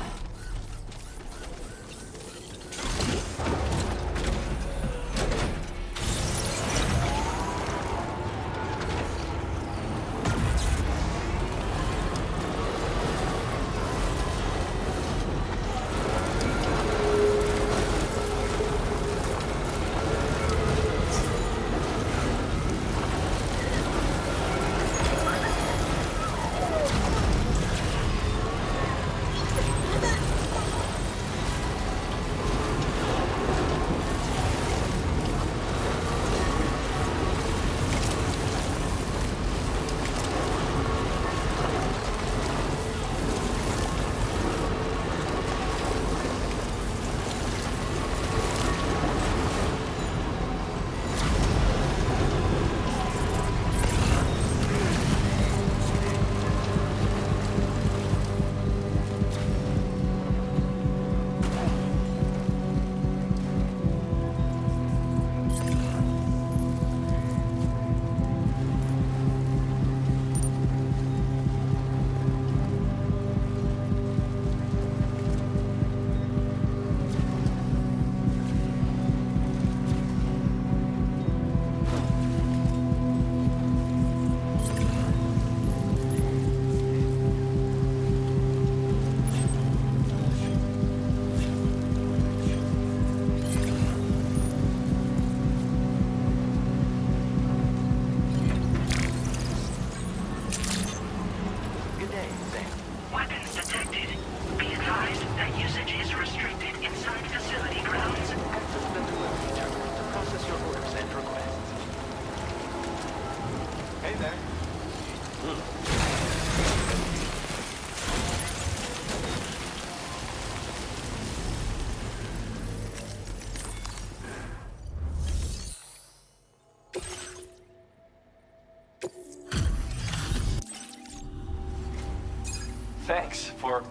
Thanks for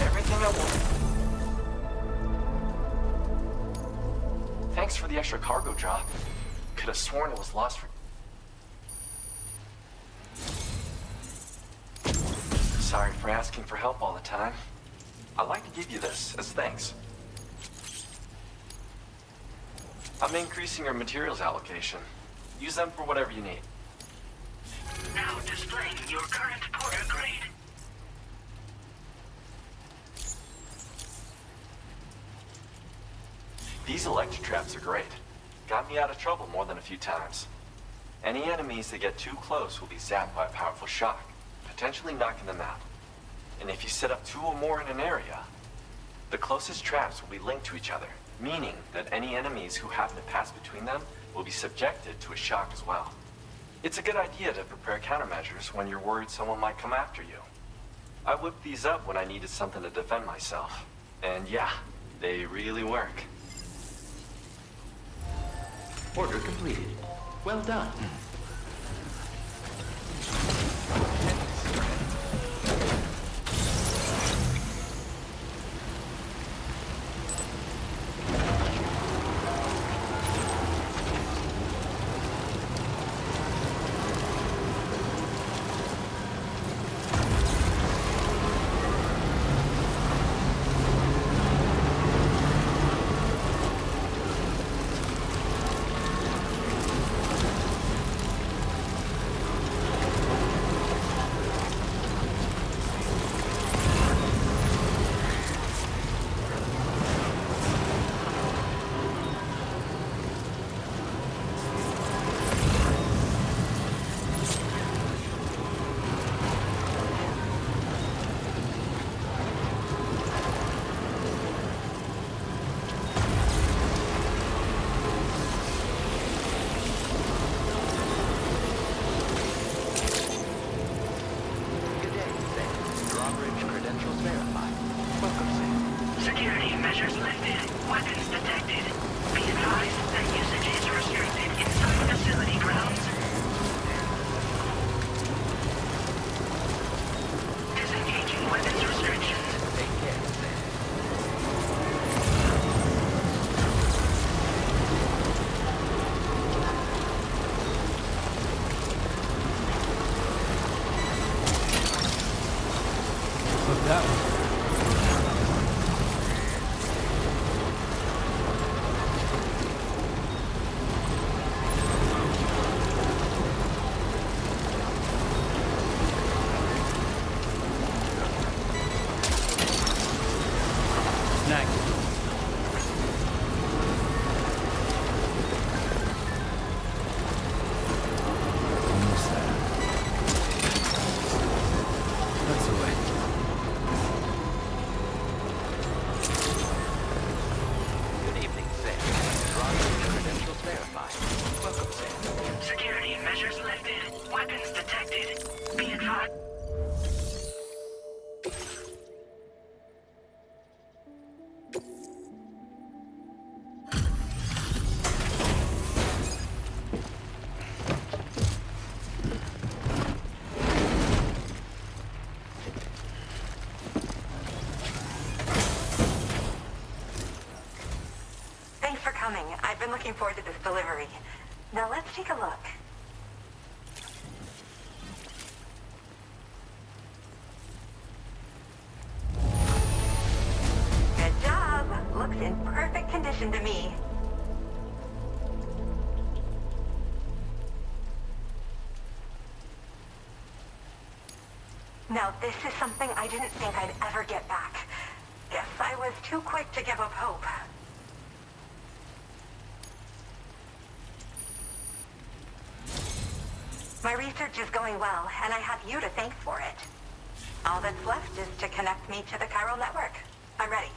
everything I wanted. Thanks for the extra cargo drop. Could have sworn it was lost for... Sorry for asking for help all the time. I'd like to give you this as thanks. I'm increasing your materials allocation. Use them for whatever you need. Now displaying your current porter grade. These electro traps are great. Got me out of trouble more than a few times. Any enemies that get too close will be zapped by a powerful shock, potentially knocking them out. And if you set up 2 or more in an area, the closest traps will be linked to each other, meaning that any enemies who happen to pass between them will be subjected to a shock as well. It's a good idea to prepare countermeasures when you're worried someone might come after you. I whipped these up when I needed something to defend myself. And yeah, they really work. Order completed. Well done. Security measures lifted. Weapons detected. Be advised that usage is restricted inside facility grounds. Disengaging weapons restrictions. Take care, Sam. Look that one. Snagged it. Almost there. That's away. Good evening, Sam. Drawbridge credentials verified. Welcome, Sam. Security measures lifted. Weapons detected. Be advised. Thanks for coming. I've been looking forward to this delivery. Now let's take a look. Good job. Looks in perfect condition to me. Now this is something I didn't think I'd ever get back. Guess I was too quick to give up hope. My research is going well, and I have you to thank for it. All that's left is to connect me to the chiral network. I'm ready.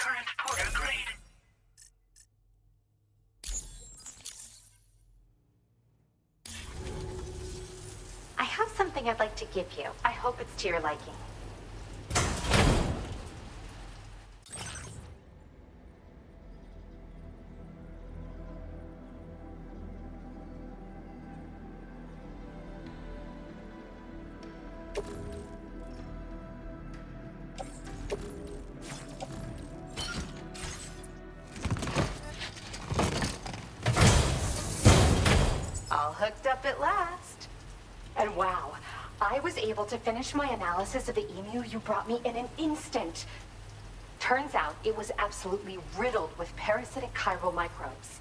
current porter grade. I have something I'd like to give you. I hope it's to your liking. All hooked up at last. And wow, I was able to finish my analysis of the emu you brought me in an instant. Turns out it was absolutely riddled with parasitic chiral microbes.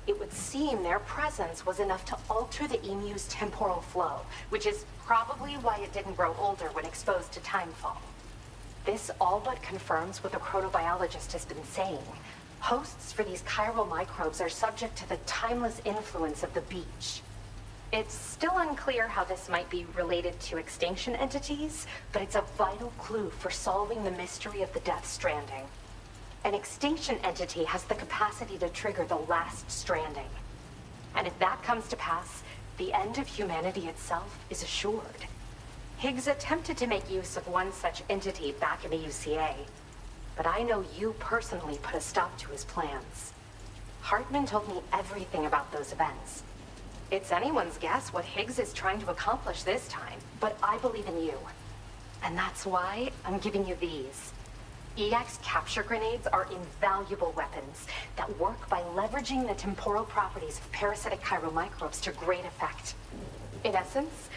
It would seem their presence was enough to alter the emu's temporal flow, which is probably why it didn't grow older when exposed to timefall. This all but confirms what the chronobiologist has been saying. Hosts for these chiral microbes are subject to the timeless influence of the beach. It's still unclear how this might be related to extinction entities, but it's a vital clue for solving the mystery of the Death Stranding. An extinction entity has the capacity to trigger the last stranding. And if that comes to pass, the end of humanity itself is assured. Higgs attempted to make use of one such entity back in the UCA, but I know you personally put a stop to his plans. Hartman told me everything about those events. It's anyone's guess what Higgs is trying to accomplish this time, but I believe in you. And that's why I'm giving you these. EX capture grenades are invaluable weapons that work by leveraging the temporal properties of parasitic chiral microbes to great effect. In essence,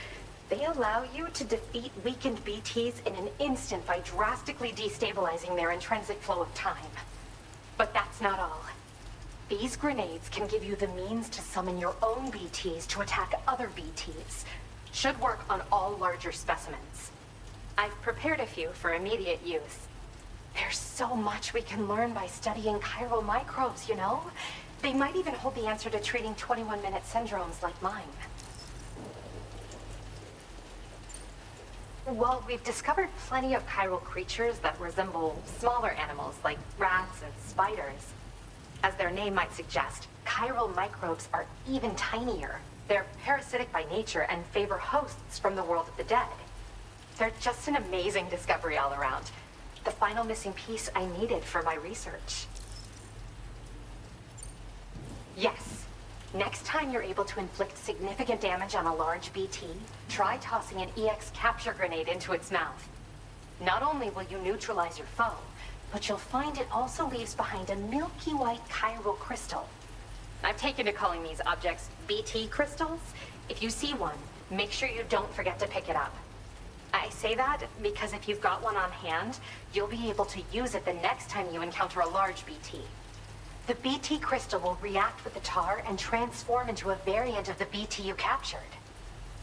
they allow you to defeat weakened BTs in an instant by drastically destabilizing their intrinsic flow of time. But that's not all. These grenades can give you the means to summon your own BTs to attack other BTs. Should work on all larger specimens. I've prepared a few for immediate use. There's so much we can learn by studying chiral microbes, you know? They might even hold the answer to treating 21-minute syndromes like mine. While we've discovered plenty of chiral creatures that resemble smaller animals like rats and spiders, as their name might suggest, chiral microbes are even tinier. They're parasitic by nature and favor hosts from the world of the dead. They're just an amazing discovery all around. The final missing piece I needed for my research. Yes. Next time you're able to inflict significant damage on a large BT, try tossing an EX capture grenade into its mouth. Not only will you neutralize your foe, but you'll find it also leaves behind a milky white chiral crystal. I've taken to calling these objects BT crystals. If you see one, make sure you don't forget to pick it up. I say that because if you've got one on hand, you'll be able to use it the next time you encounter a large BT. The BT crystal will react with the tar and transform into a variant of the BT you captured.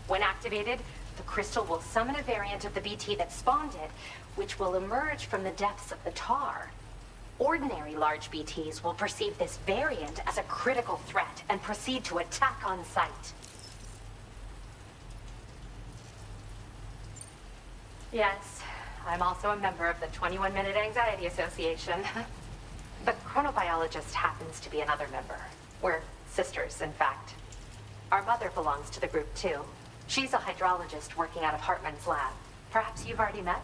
When activated, the crystal will summon a variant of the BT that spawned it, which will emerge from the depths of the tar. Ordinary large BTs will perceive this variant as a critical threat and proceed to attack on sight. Yes, I'm also a member of the 21-Minute Anxiety Association. The chronobiologist happens to be another member. We're sisters, in fact. Our mother belongs to the group, too. She's a hydrologist working out of Hartman's lab. Perhaps you've already met?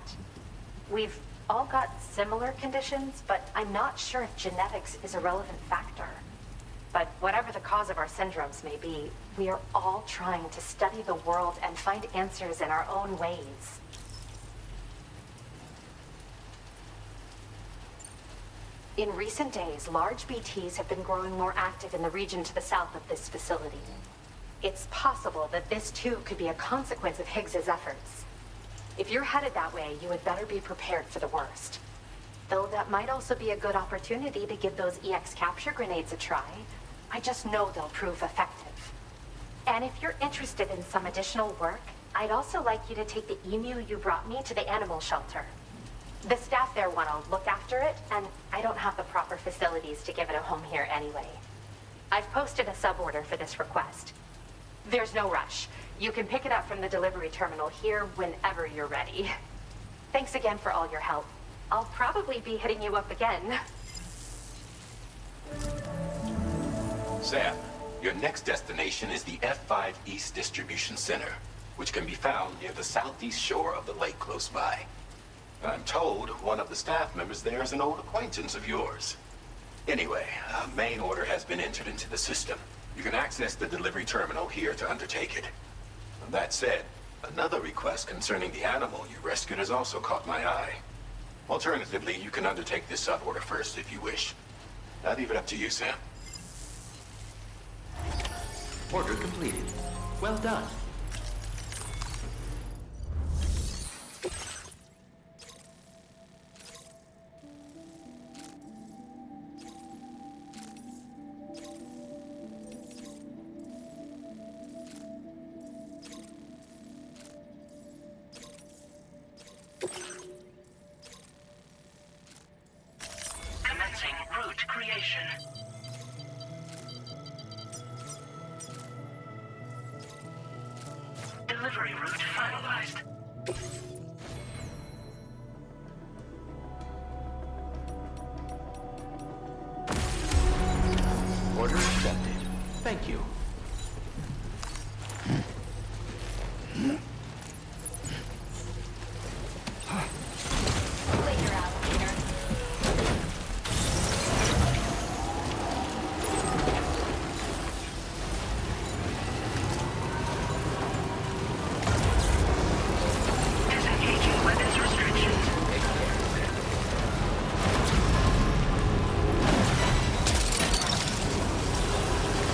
We've all got similar conditions, but I'm not sure if genetics is a relevant factor. But whatever the cause of our syndromes may be, we are all trying to study the world and find answers in our own ways. In recent days, large BTs have been growing more active in the region to the south of this facility. It's possible that this too could be a consequence of Higgs's efforts. If you're headed that way, you had better be prepared for the worst. Though that might also be a good opportunity to give those EX capture grenades a try. I just know they'll prove effective. And if you're interested in some additional work, I'd also like you to take the emu you brought me to the animal shelter. The staff there want to look after it, and I don't have the proper facilities to give it a home here anyway. I've posted a suborder for this request. There's no rush. You can pick it up from the delivery terminal here whenever you're ready. Thanks again for all your help. I'll probably be hitting you up again. Sam, your next destination is the F5 East Distribution Center, which can be found near the southeast shore of the lake close by. I'm told one of the staff members there is an old acquaintance of yours. Anyway, a main order has been entered into the system. You can access the delivery terminal here to undertake it. That said, another request concerning the animal you rescued has also caught my eye. Alternatively, you can undertake this sub-order first if you wish. I'll leave it up to you, Sam. Order completed. Well done. Commencing route creation. Delivery route finalized. Order accepted. Thank you. Later, alligator. Disengaging weapons restrictions. Take care, Sam.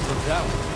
Look out.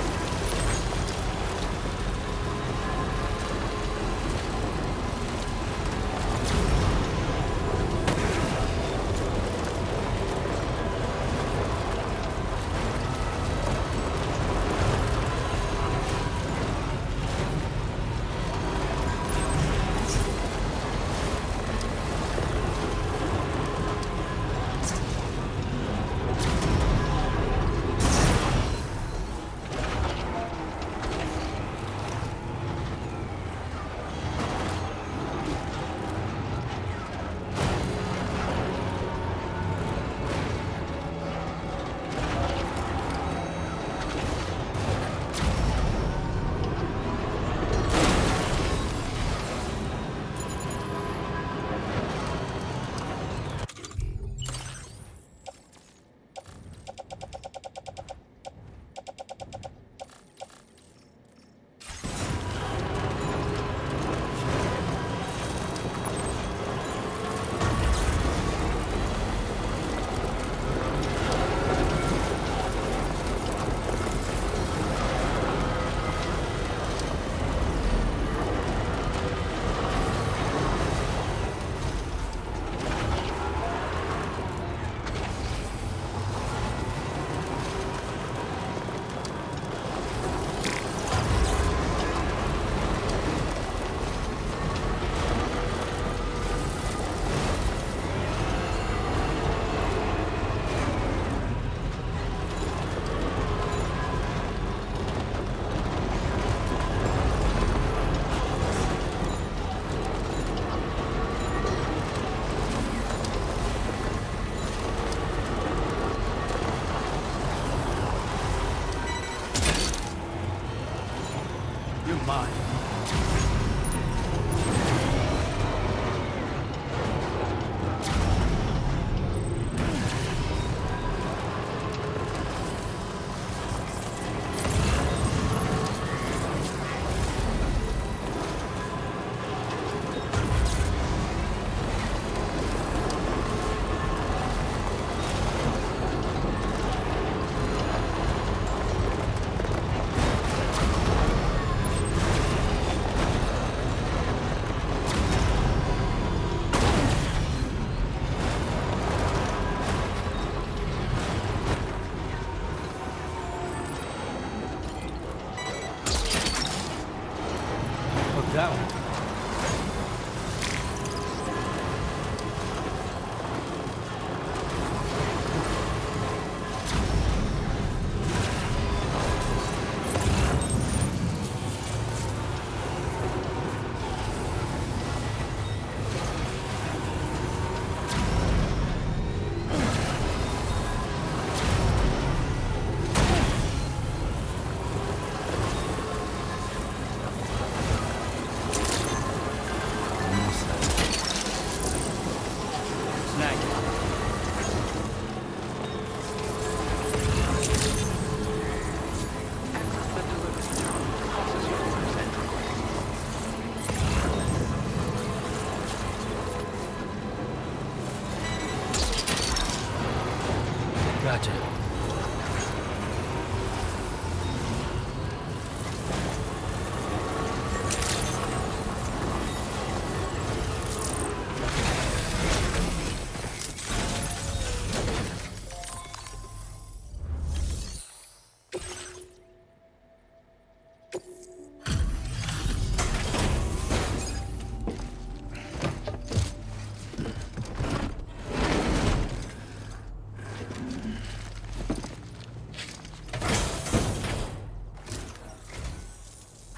Gotcha.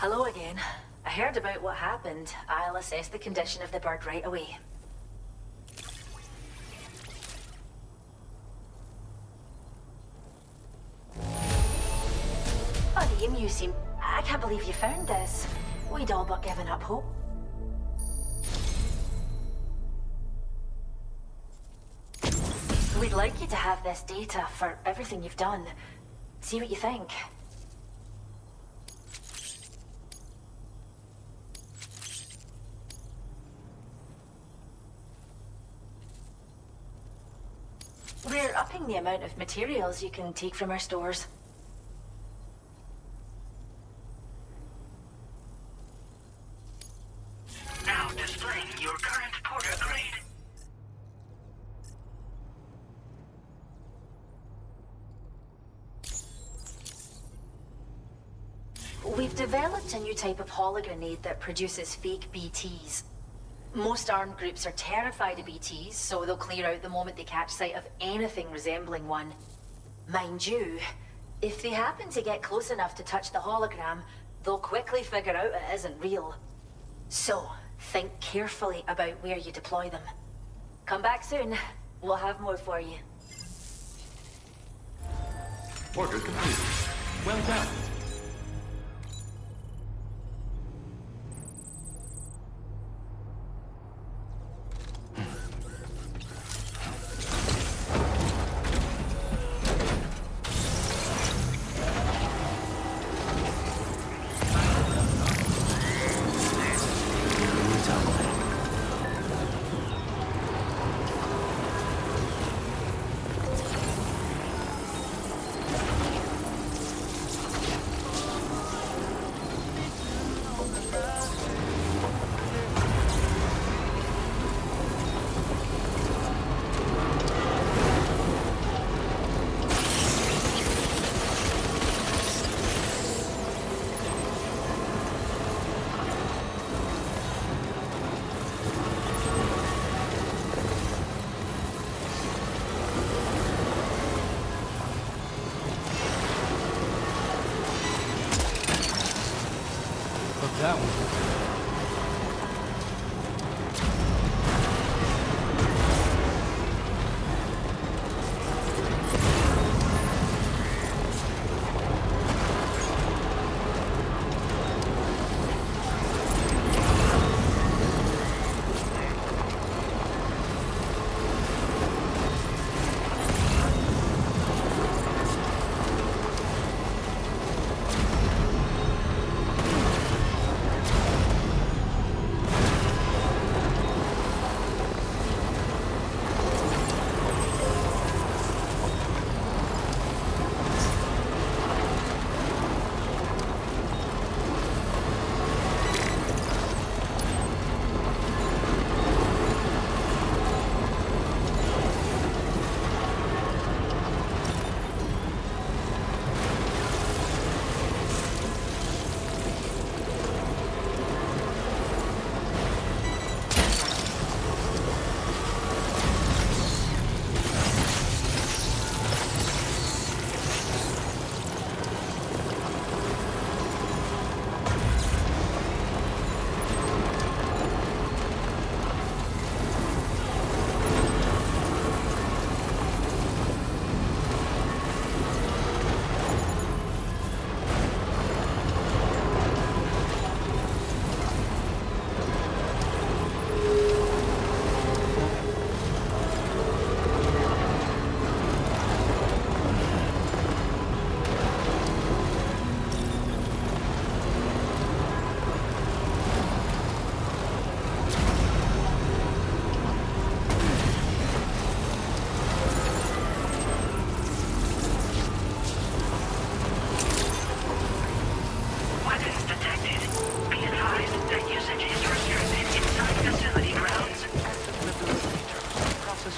Hello again. I heard about what happened. I'll assess the condition of the bird right away. Oh, the emu seem... I can't believe you found this. We'd all but given up hope. We'd like you to have this data for everything you've done. See what you think. We're upping the amount of materials you can take from our stores. Now displaying your current porter grade. We've developed a new type of hologrenade that produces fake BTs. Most armed groups are terrified of BTs, so they'll clear out the moment they catch sight of anything resembling one. Mind you, if they happen to get close enough to touch the hologram, they'll quickly figure out it isn't real. So, think carefully about where you deploy them. Come back soon. We'll have more for you. Order completed. Well done.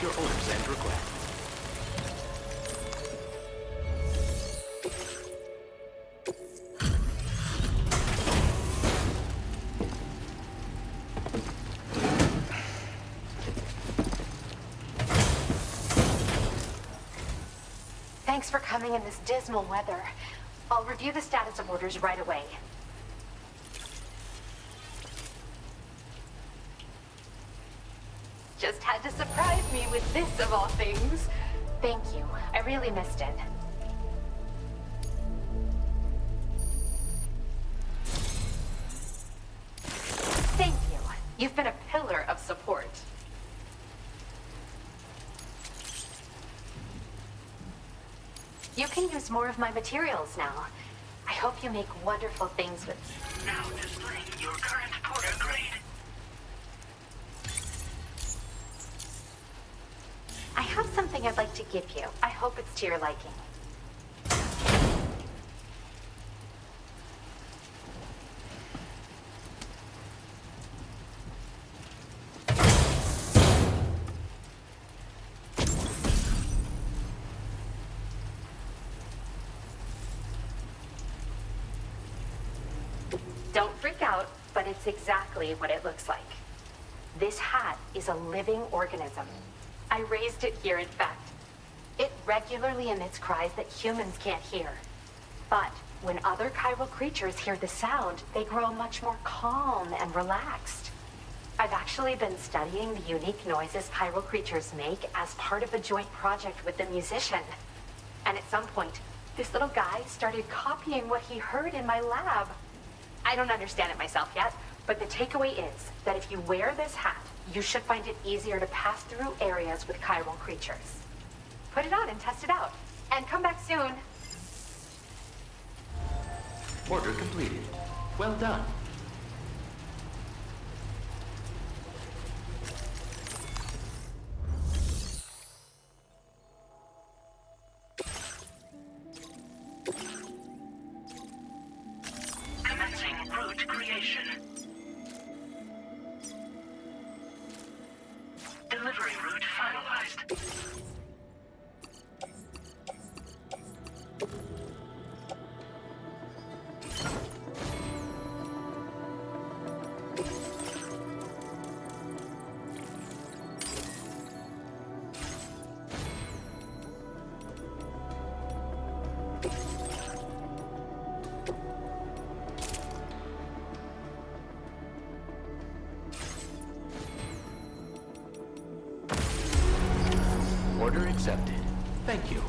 your orders and requests. Thanks for coming in this dismal weather. I'll review the status of orders right away. Just had to surprise me with this of all things. Thank you. I really missed it. Thank you. You've been a pillar of support. You can use more of my materials now. I hope you make wonderful things with... Now displaying your current porter grade. I have something I'd like to give you. I hope it's to your liking. Don't freak out, but it's exactly what it looks like. This hat is a living organism. I raised it here, in fact. It regularly emits cries that humans can't hear. But when other chiral creatures hear the sound, they grow much more calm and relaxed. I've actually been studying the unique noises chiral creatures make as part of a joint project with the musician. And at some point, this little guy started copying what he heard in my lab. I don't understand it myself yet, but the takeaway is that if you wear this hat, you should find it easier to pass through areas with chiral creatures. Put it on and test it out. And come back soon. Order completed. Well done. Commencing route creation. Delivery route finalized. Order accepted. Thank you.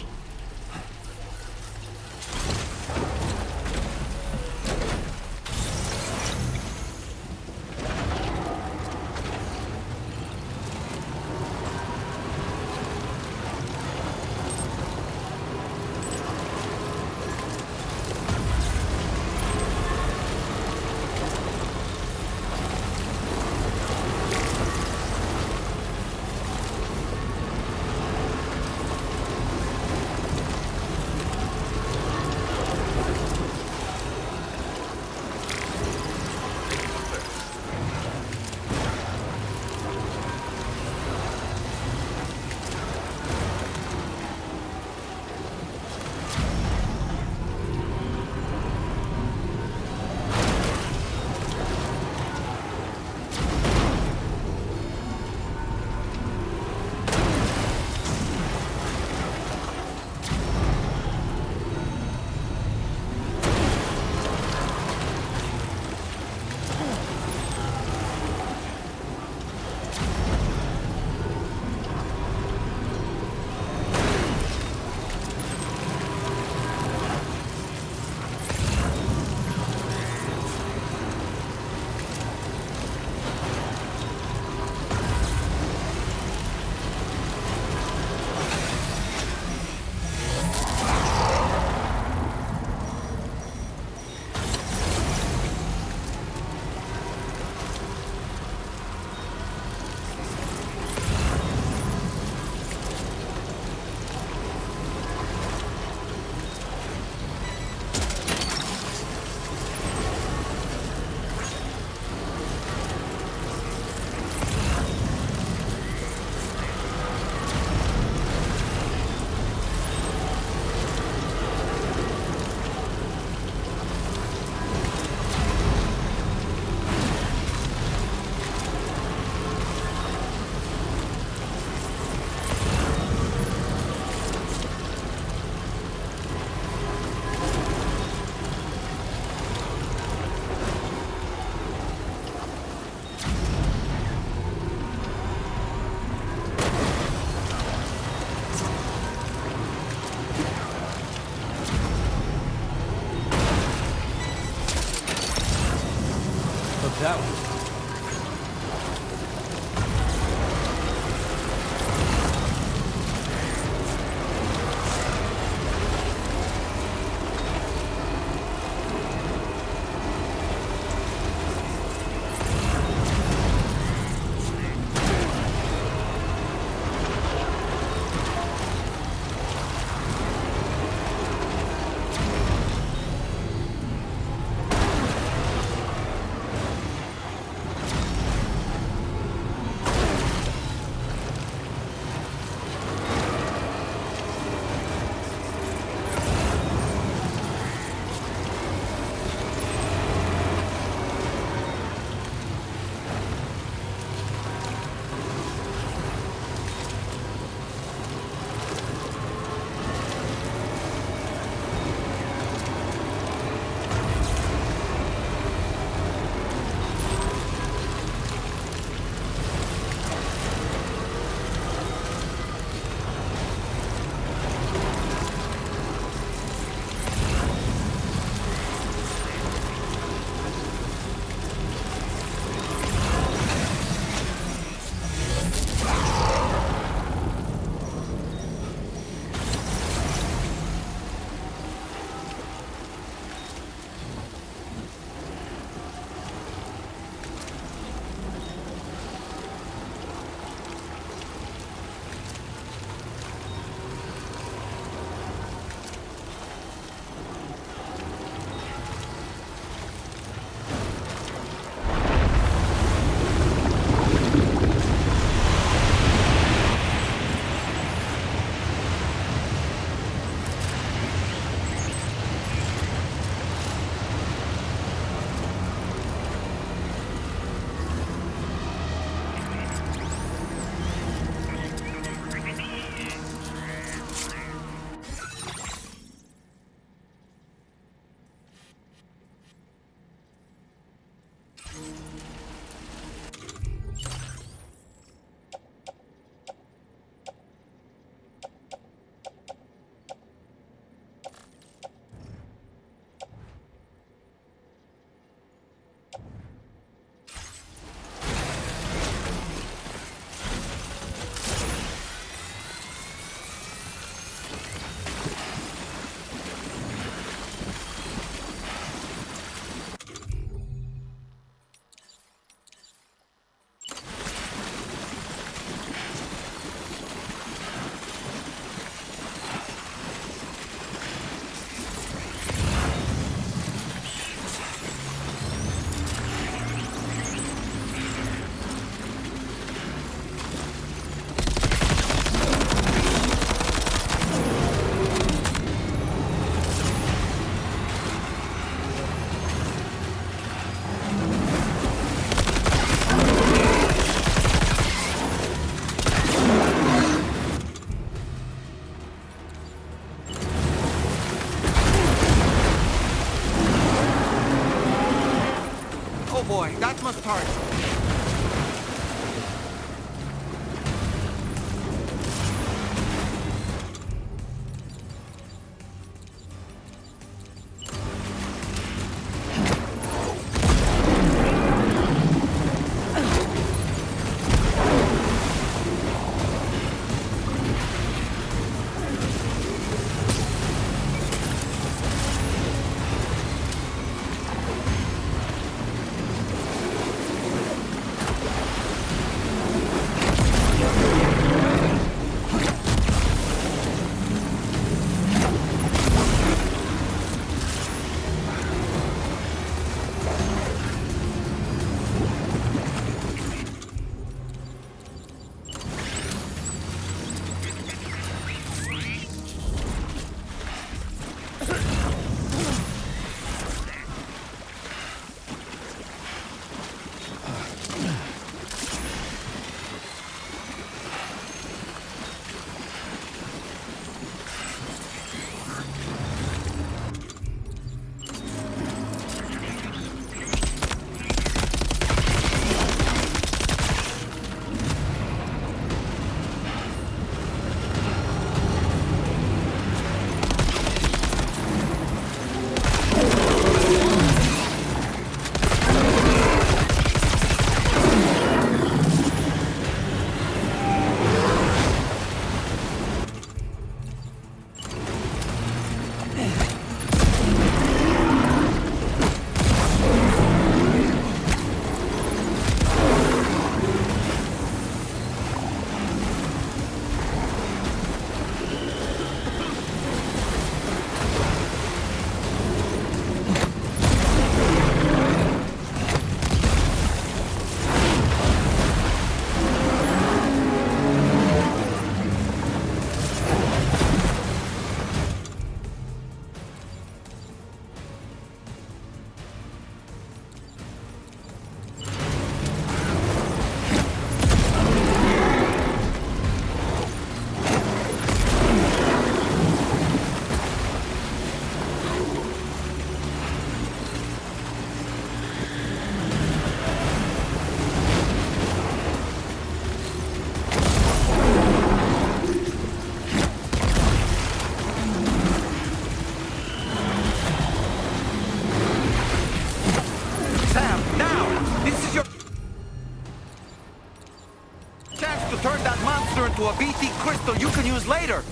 that monster into a BT crystal you can use later.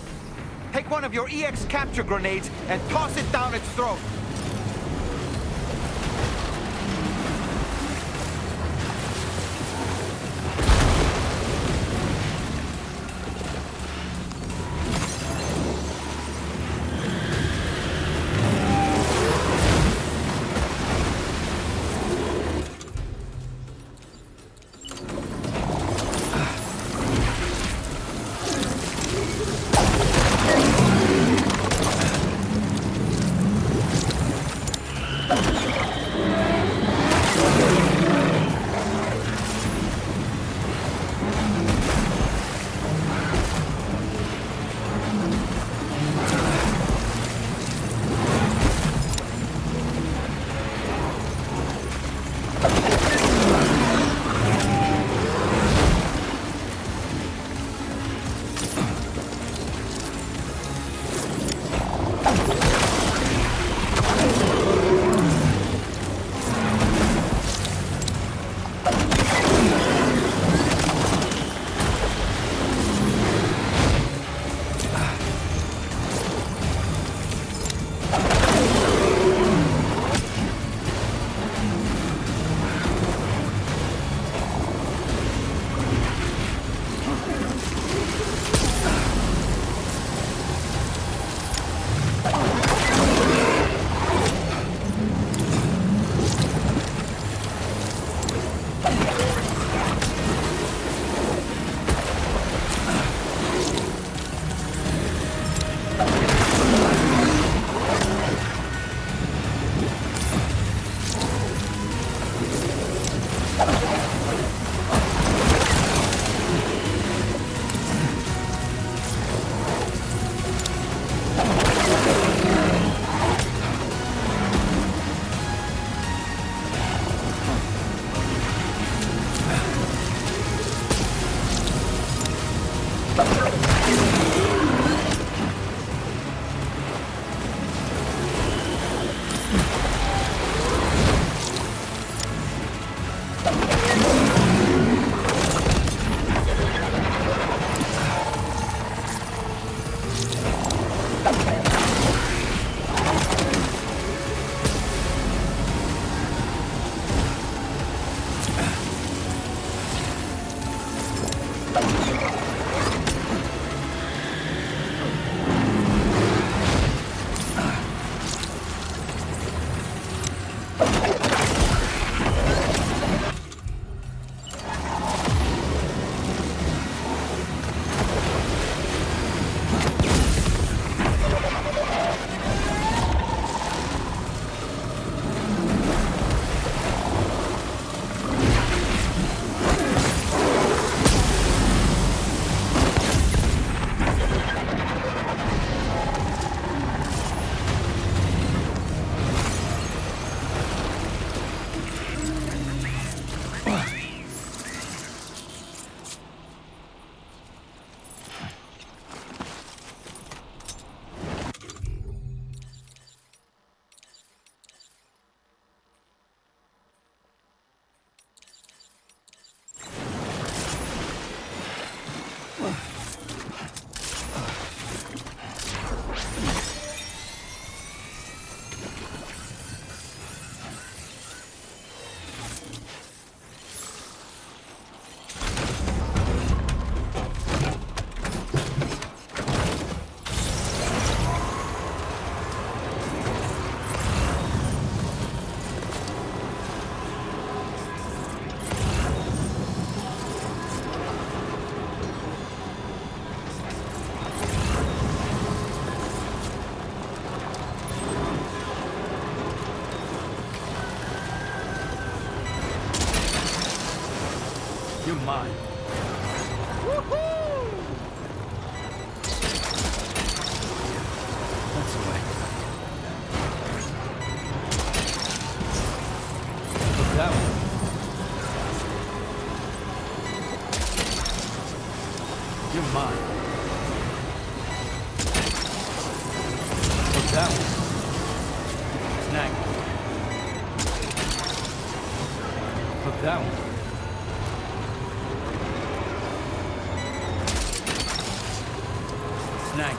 Take one of your EX capture grenades and toss it down its throat. You're mine. That's the way. Look that way. You're mine. Look that way. Snag. Look that way. Snag it.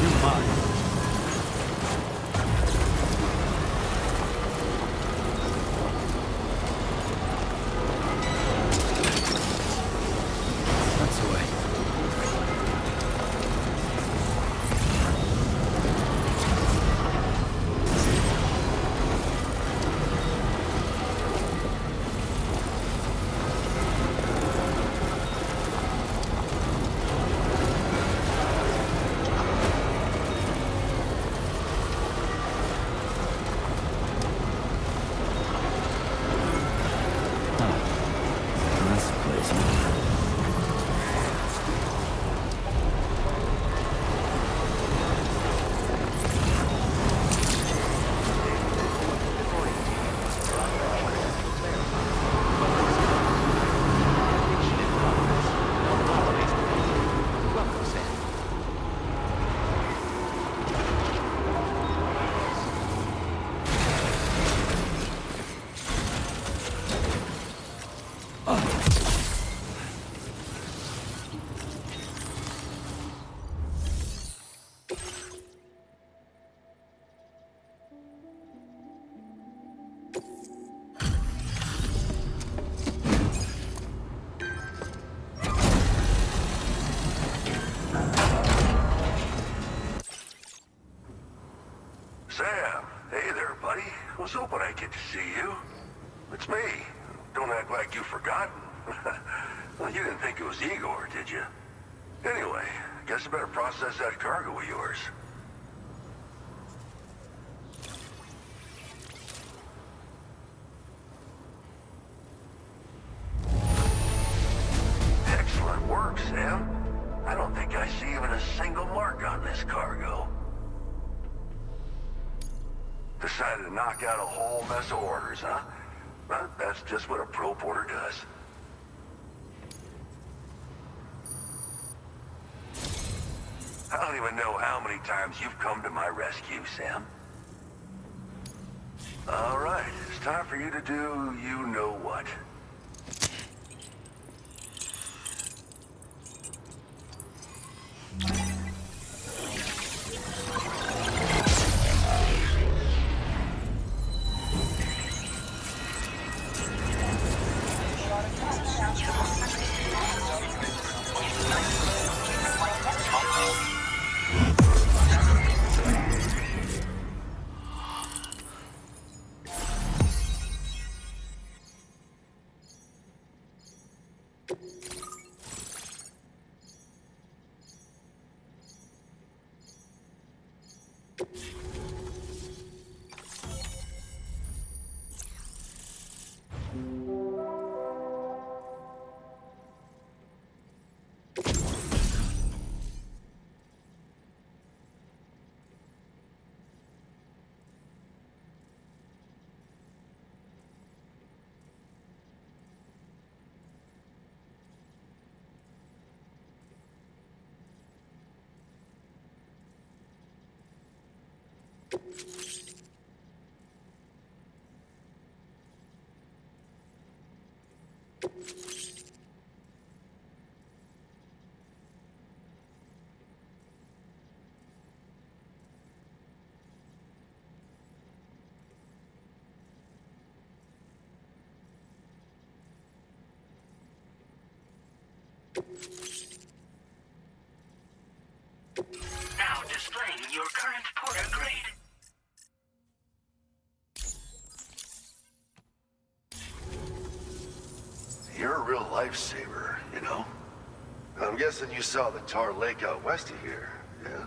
You're mine. That's the way. That's the place, huh? Welcome, Sam. Sam, hey there, buddy. Was hoping I'd get to see you. It's me. Don't act like you've forgotten. Well, you didn't think it was Igor, did you? Anyway, guess I better process that cargo of yours. Excellent work, Sam. I don't think I see even a single mark on this cargo. Decided to knock out a whole mess of orders, huh? Well, that's just what a pro porter does. I don't even know how many times you've come to my rescue, Sam. All right, it's time for you to do you-know-what. Now displaying your current porter grade. You're a real lifesaver, you know? I'm guessing you saw the Tar Lake out west of here, yeah?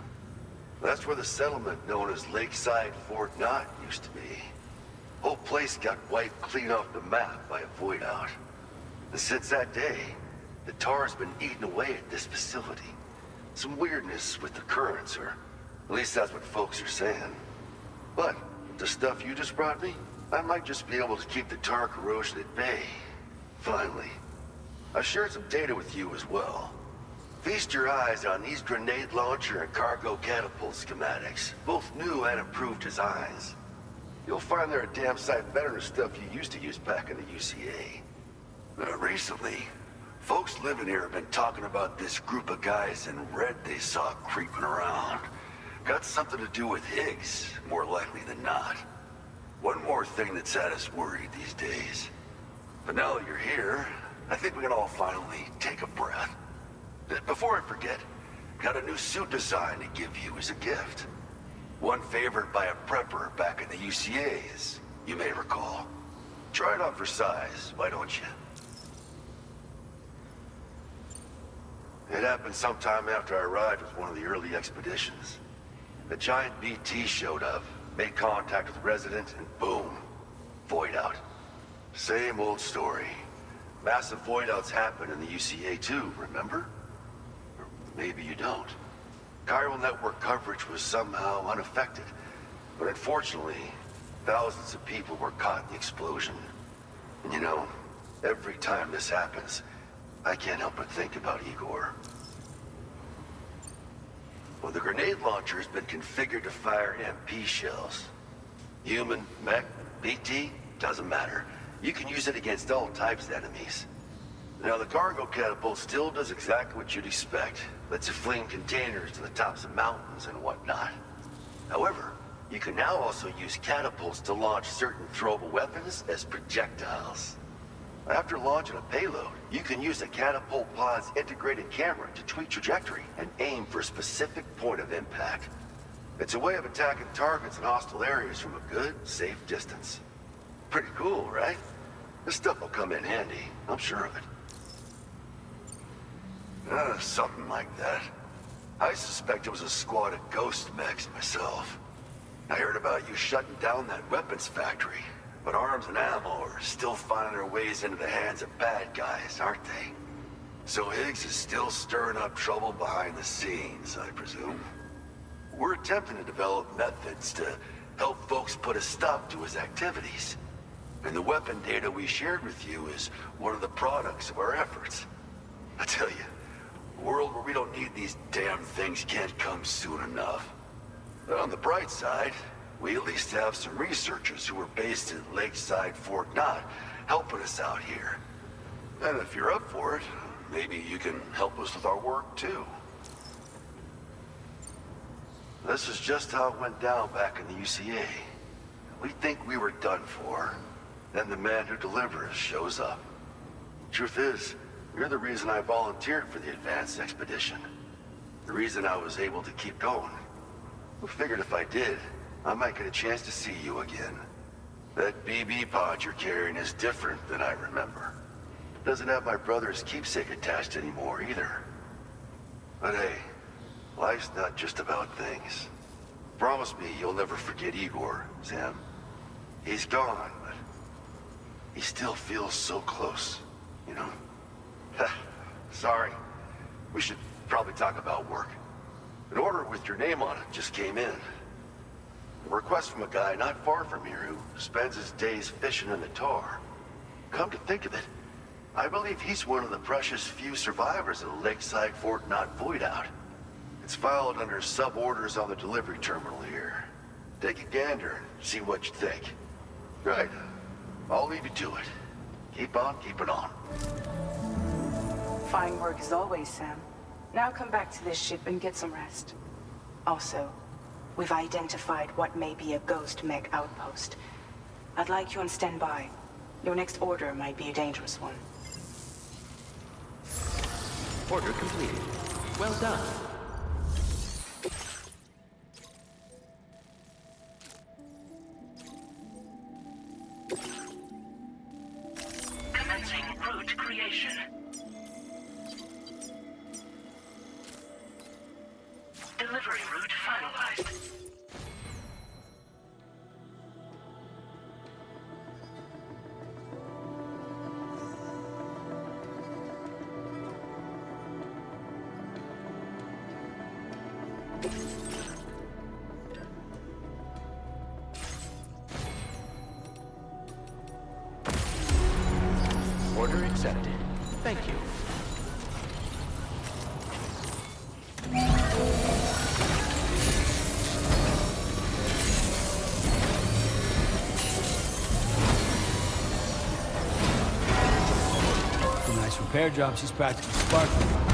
That's where the settlement known as Lakeside Fort Knott used to be. Whole place got wiped clean off the map by a void out. And since that day, the Tar's been eating away at this facility. Some weirdness with the currents, or at least that's what folks are saying. But the stuff you just brought me, I might just be able to keep the Tar corrosion at bay. Finally. I shared some data with you as well. Feast your eyes on these grenade launcher and cargo catapult schematics, both new and improved designs. You'll find they're a damn sight better than stuff you used to use back in the UCA. Recently, folks living here have been talking about this group of guys in red they saw creeping around. Got something to do with Higgs, more likely than not. One more thing that's had us worried these days. But now that you're here, I think we can all finally take a breath. Before I forget, got a new suit design to give you as a gift. One favored by a prepper back in the UCA, as you may recall. Try it on for size, why don't you? It happened sometime after I arrived with one of the early expeditions. A giant BT showed up, made contact with residents, and boom, void out. Same old story. Massive void outs happen in the UCA too, remember? Or maybe you don't. Chiral network coverage was somehow unaffected, but unfortunately, thousands of people were caught in the explosion. And you know, every time this happens, I can't help but think about Igor. Well, the grenade launcher has been configured to fire MP shells. Human, mech, BT, doesn't matter. You can use it against all types of enemies. Now, the cargo catapult still does exactly what you'd expect. Lets you fling containers to the tops of mountains and whatnot. However, you can now also use catapults to launch certain throwable weapons as projectiles. After launching a payload, you can use the catapult pod's integrated camera to tweak trajectory and aim for a specific point of impact. It's a way of attacking targets in hostile areas from a good, safe distance. Pretty cool, right? This stuff will come in handy, I'm sure of it. Something like that. I suspect it was a squad of ghost mechs myself. I heard about you shutting down that weapons factory. But arms and ammo are still finding their ways into the hands of bad guys, aren't they? So Higgs is still stirring up trouble behind the scenes, I presume. We're attempting to develop methods to help folks put a stop to his activities. And the weapon data we shared with you is one of the products of our efforts. I tell you, a world where we don't need these damn things can't come soon enough. But on the bright side, we at least have some researchers who are based in Lakeside Fort Knott helping us out here. And if you're up for it, maybe you can help us with our work too. This is just how it went down back in the UCA. We think we were done for. Then the man who delivers shows up. Truth is, you're the reason I volunteered for the advanced expedition. The reason I was able to keep going. I figured if I did, I might get a chance to see you again. That BB pod you're carrying is different than I remember. Doesn't have my brother's keepsake attached anymore either. But hey, life's not just about things. Promise me you'll never forget Igor, Sam. He's gone, but he still feels so close, you know? Sorry. We should probably talk about work. An order with your name on it just came in. A request from a guy not far from here who spends his days fishing in the tar. Come to think of it, I believe he's one of the precious few survivors of the Lakeside Fort Knott void out. It's filed under sub-orders on the delivery terminal here. Take a gander and see what you think. Right. I'll leave you to it. Keep on keeping on. Fine work as always, Sam. Now come back to this ship and get some rest. Also, we've identified what may be a ghost mech outpost. I'd like you on standby. Your next order might be a dangerous one. Order completed. Well done. Commencing route creation. Delivery route finalized. Order accepted. Thank you. repair job, she's practically sparkling.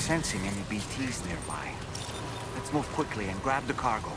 Sensing any BTs nearby. Let's move quickly and grab the cargo.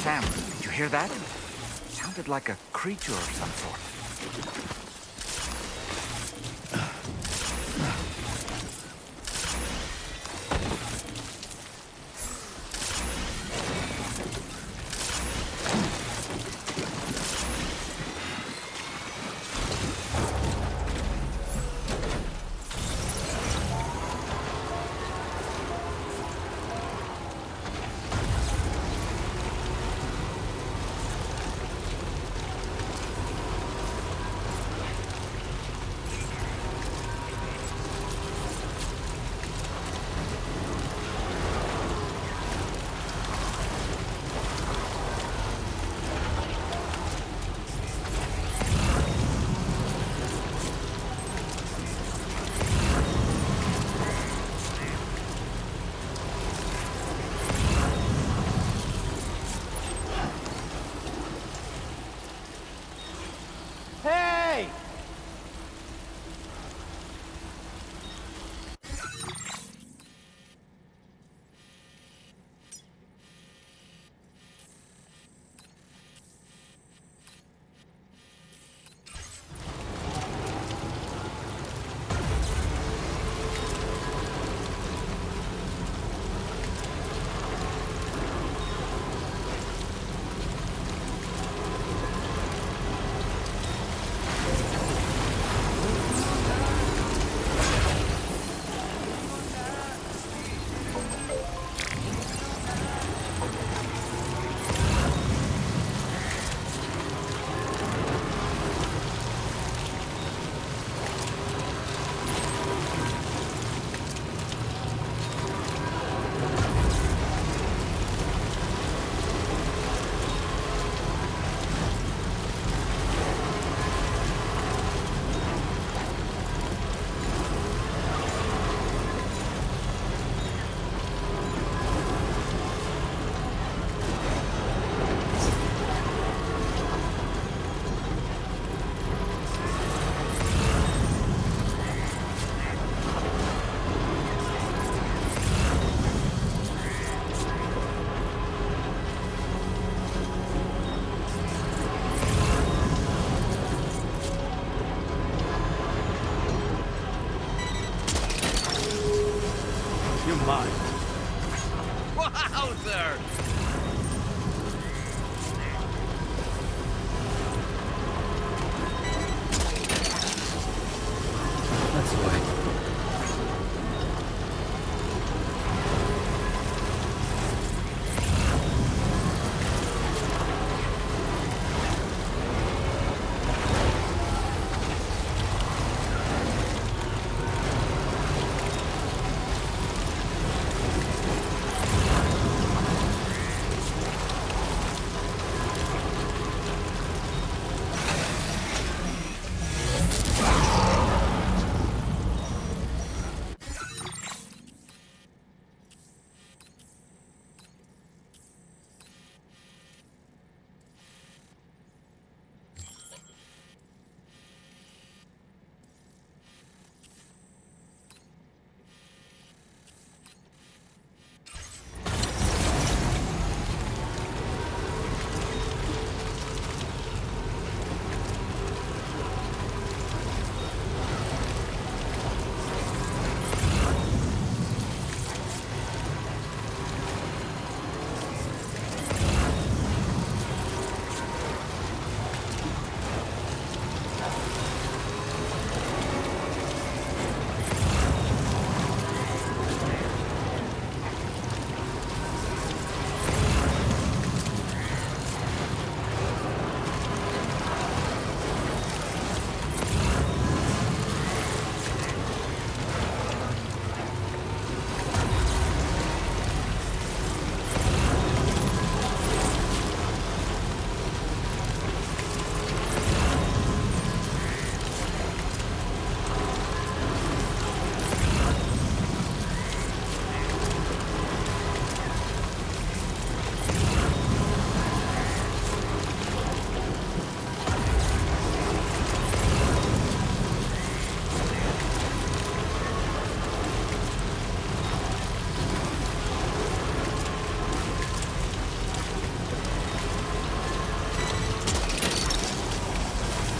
Sam, did you hear that? Sounded like a creature of some sort. You're mine. Wowzer! That's the way.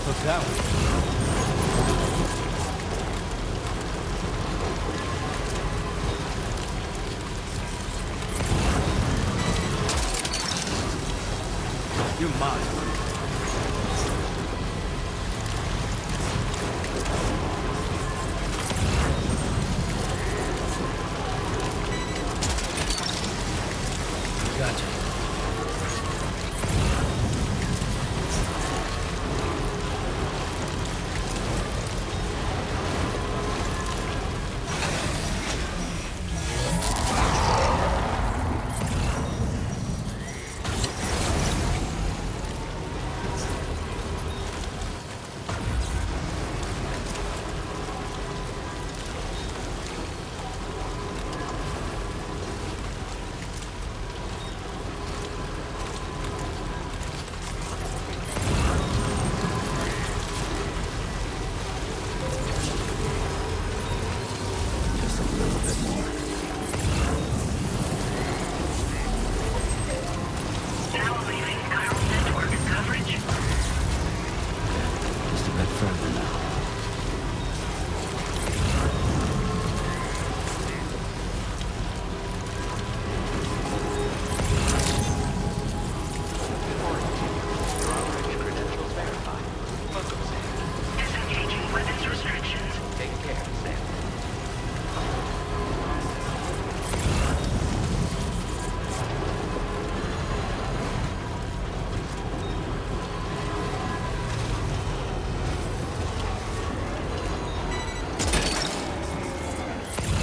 What's that one? You're mine. Gotcha. Now leaving chiral network coverage. Just a bit further now. Your credentials verified. Welcome, Sam. Disengaging weapons restrictions. Take care, Sam.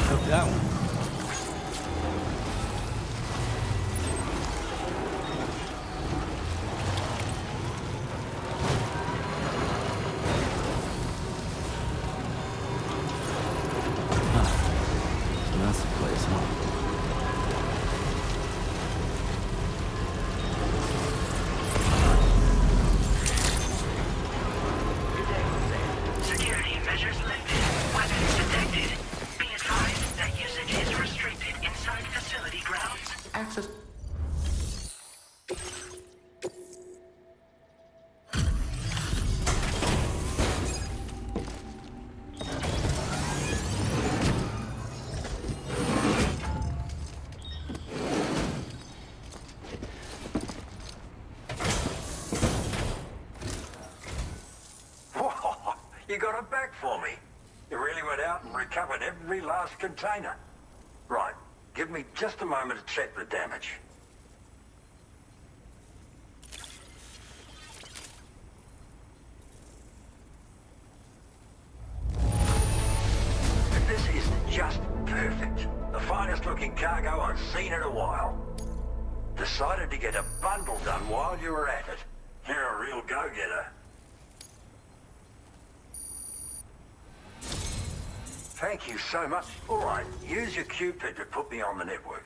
Took that one. Huh. So that's the place, huh? Security measures lifted. Weapons detected. Be advised that usage is restricted inside facility grounds. Access. for me. You really went out and recovered every last container. Right. Give me just a moment to check the damage. This is just perfect. The finest looking cargo I've seen in a while. Decided to get a bundle done while you were at it. You're a real go-getter. Thank you so much. All right, use your Cupid to put me on the network.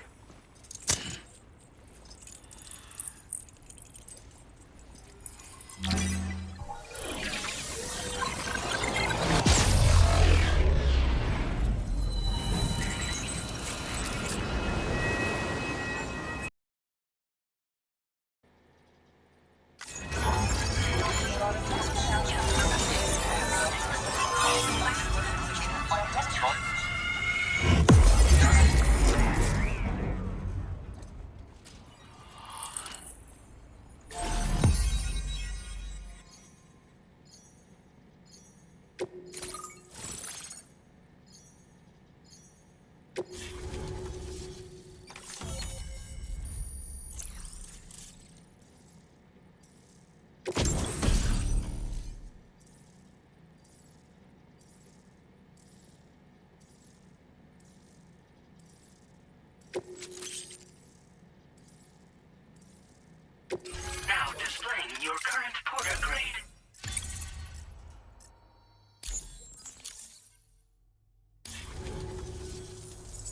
Now displaying your current porter grade.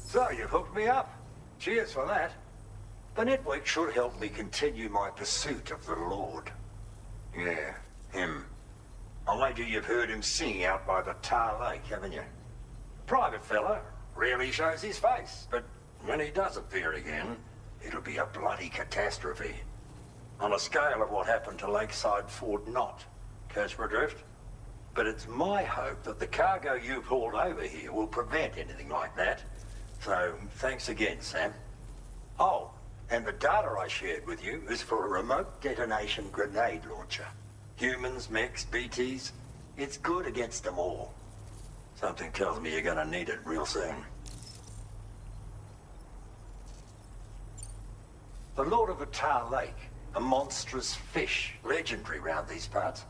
So, you've hooked me up. Cheers for that. The network should help me continue my pursuit of the Lord. Yeah, him. I wager you've heard him sing out by the Tar Lake, haven't you? Private fella, rarely shows his face, but when he does appear again, it'll be a bloody catastrophe. On a scale of what happened to Lakeside Fort Knott. Catch my drift? But it's my hope that the cargo you've hauled over here will prevent anything like that. So, thanks again, Sam. Oh, and the data I shared with you is for a remote detonation grenade launcher. Humans, mechs, BTs, it's good against them all. Something tells me you're gonna need it real soon. The Lord of the Tar Lake, a monstrous fish, legendary round these parts.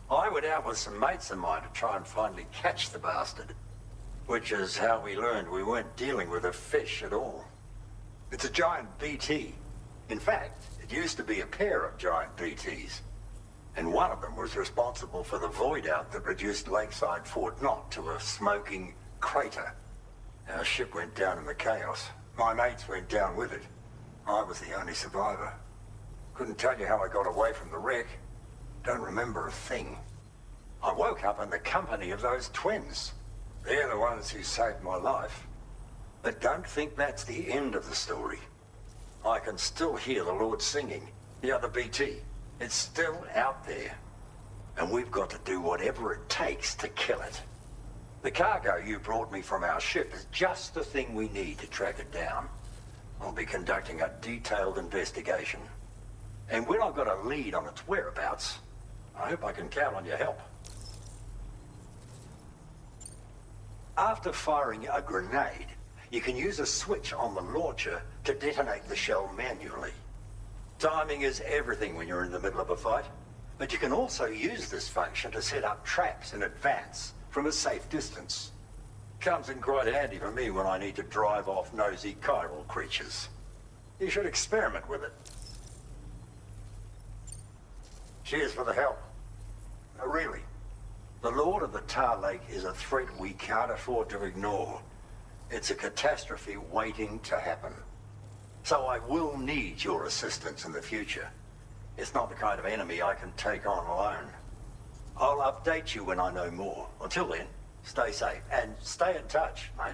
I went out with some mates of mine to try and finally catch the bastard. Which is how we learned we weren't dealing with a fish at all. It's a giant BT. In fact, it used to be a pair of giant BTs. And one of them was responsible for the void out that reduced Lakeside Fort Knott to a smoking crater. Our ship went down in the chaos. My mates went down with it. I was the only survivor. Couldn't tell you how I got away from the wreck. Don't remember a thing. I woke up in the company of those twins. They're the ones who saved my life. But don't think that's the end of the story. I can still hear the Lord singing, the other BT. It's still out there. And we've got to do whatever it takes to kill it. The cargo you brought me from our ship is just the thing we need to track it down. I'll be conducting a detailed investigation. And when I've got a lead on its whereabouts, I hope I can count on your help. After firing a grenade, you can use a switch on the launcher to detonate the shell manually. Timing is everything when you're in the middle of a fight, but you can also use this function to set up traps in advance from a safe distance. Comes in quite handy for me when I need to drive off nosy chiral creatures. You should experiment with it. Cheers for the help. Really. The Lord of the Tar Lake is a threat we can't afford to ignore. It's a catastrophe waiting to happen. So I will need your assistance in the future. It's not the kind of enemy I can take on alone. I'll update you when I know more. Until then, stay safe and stay in touch, mate.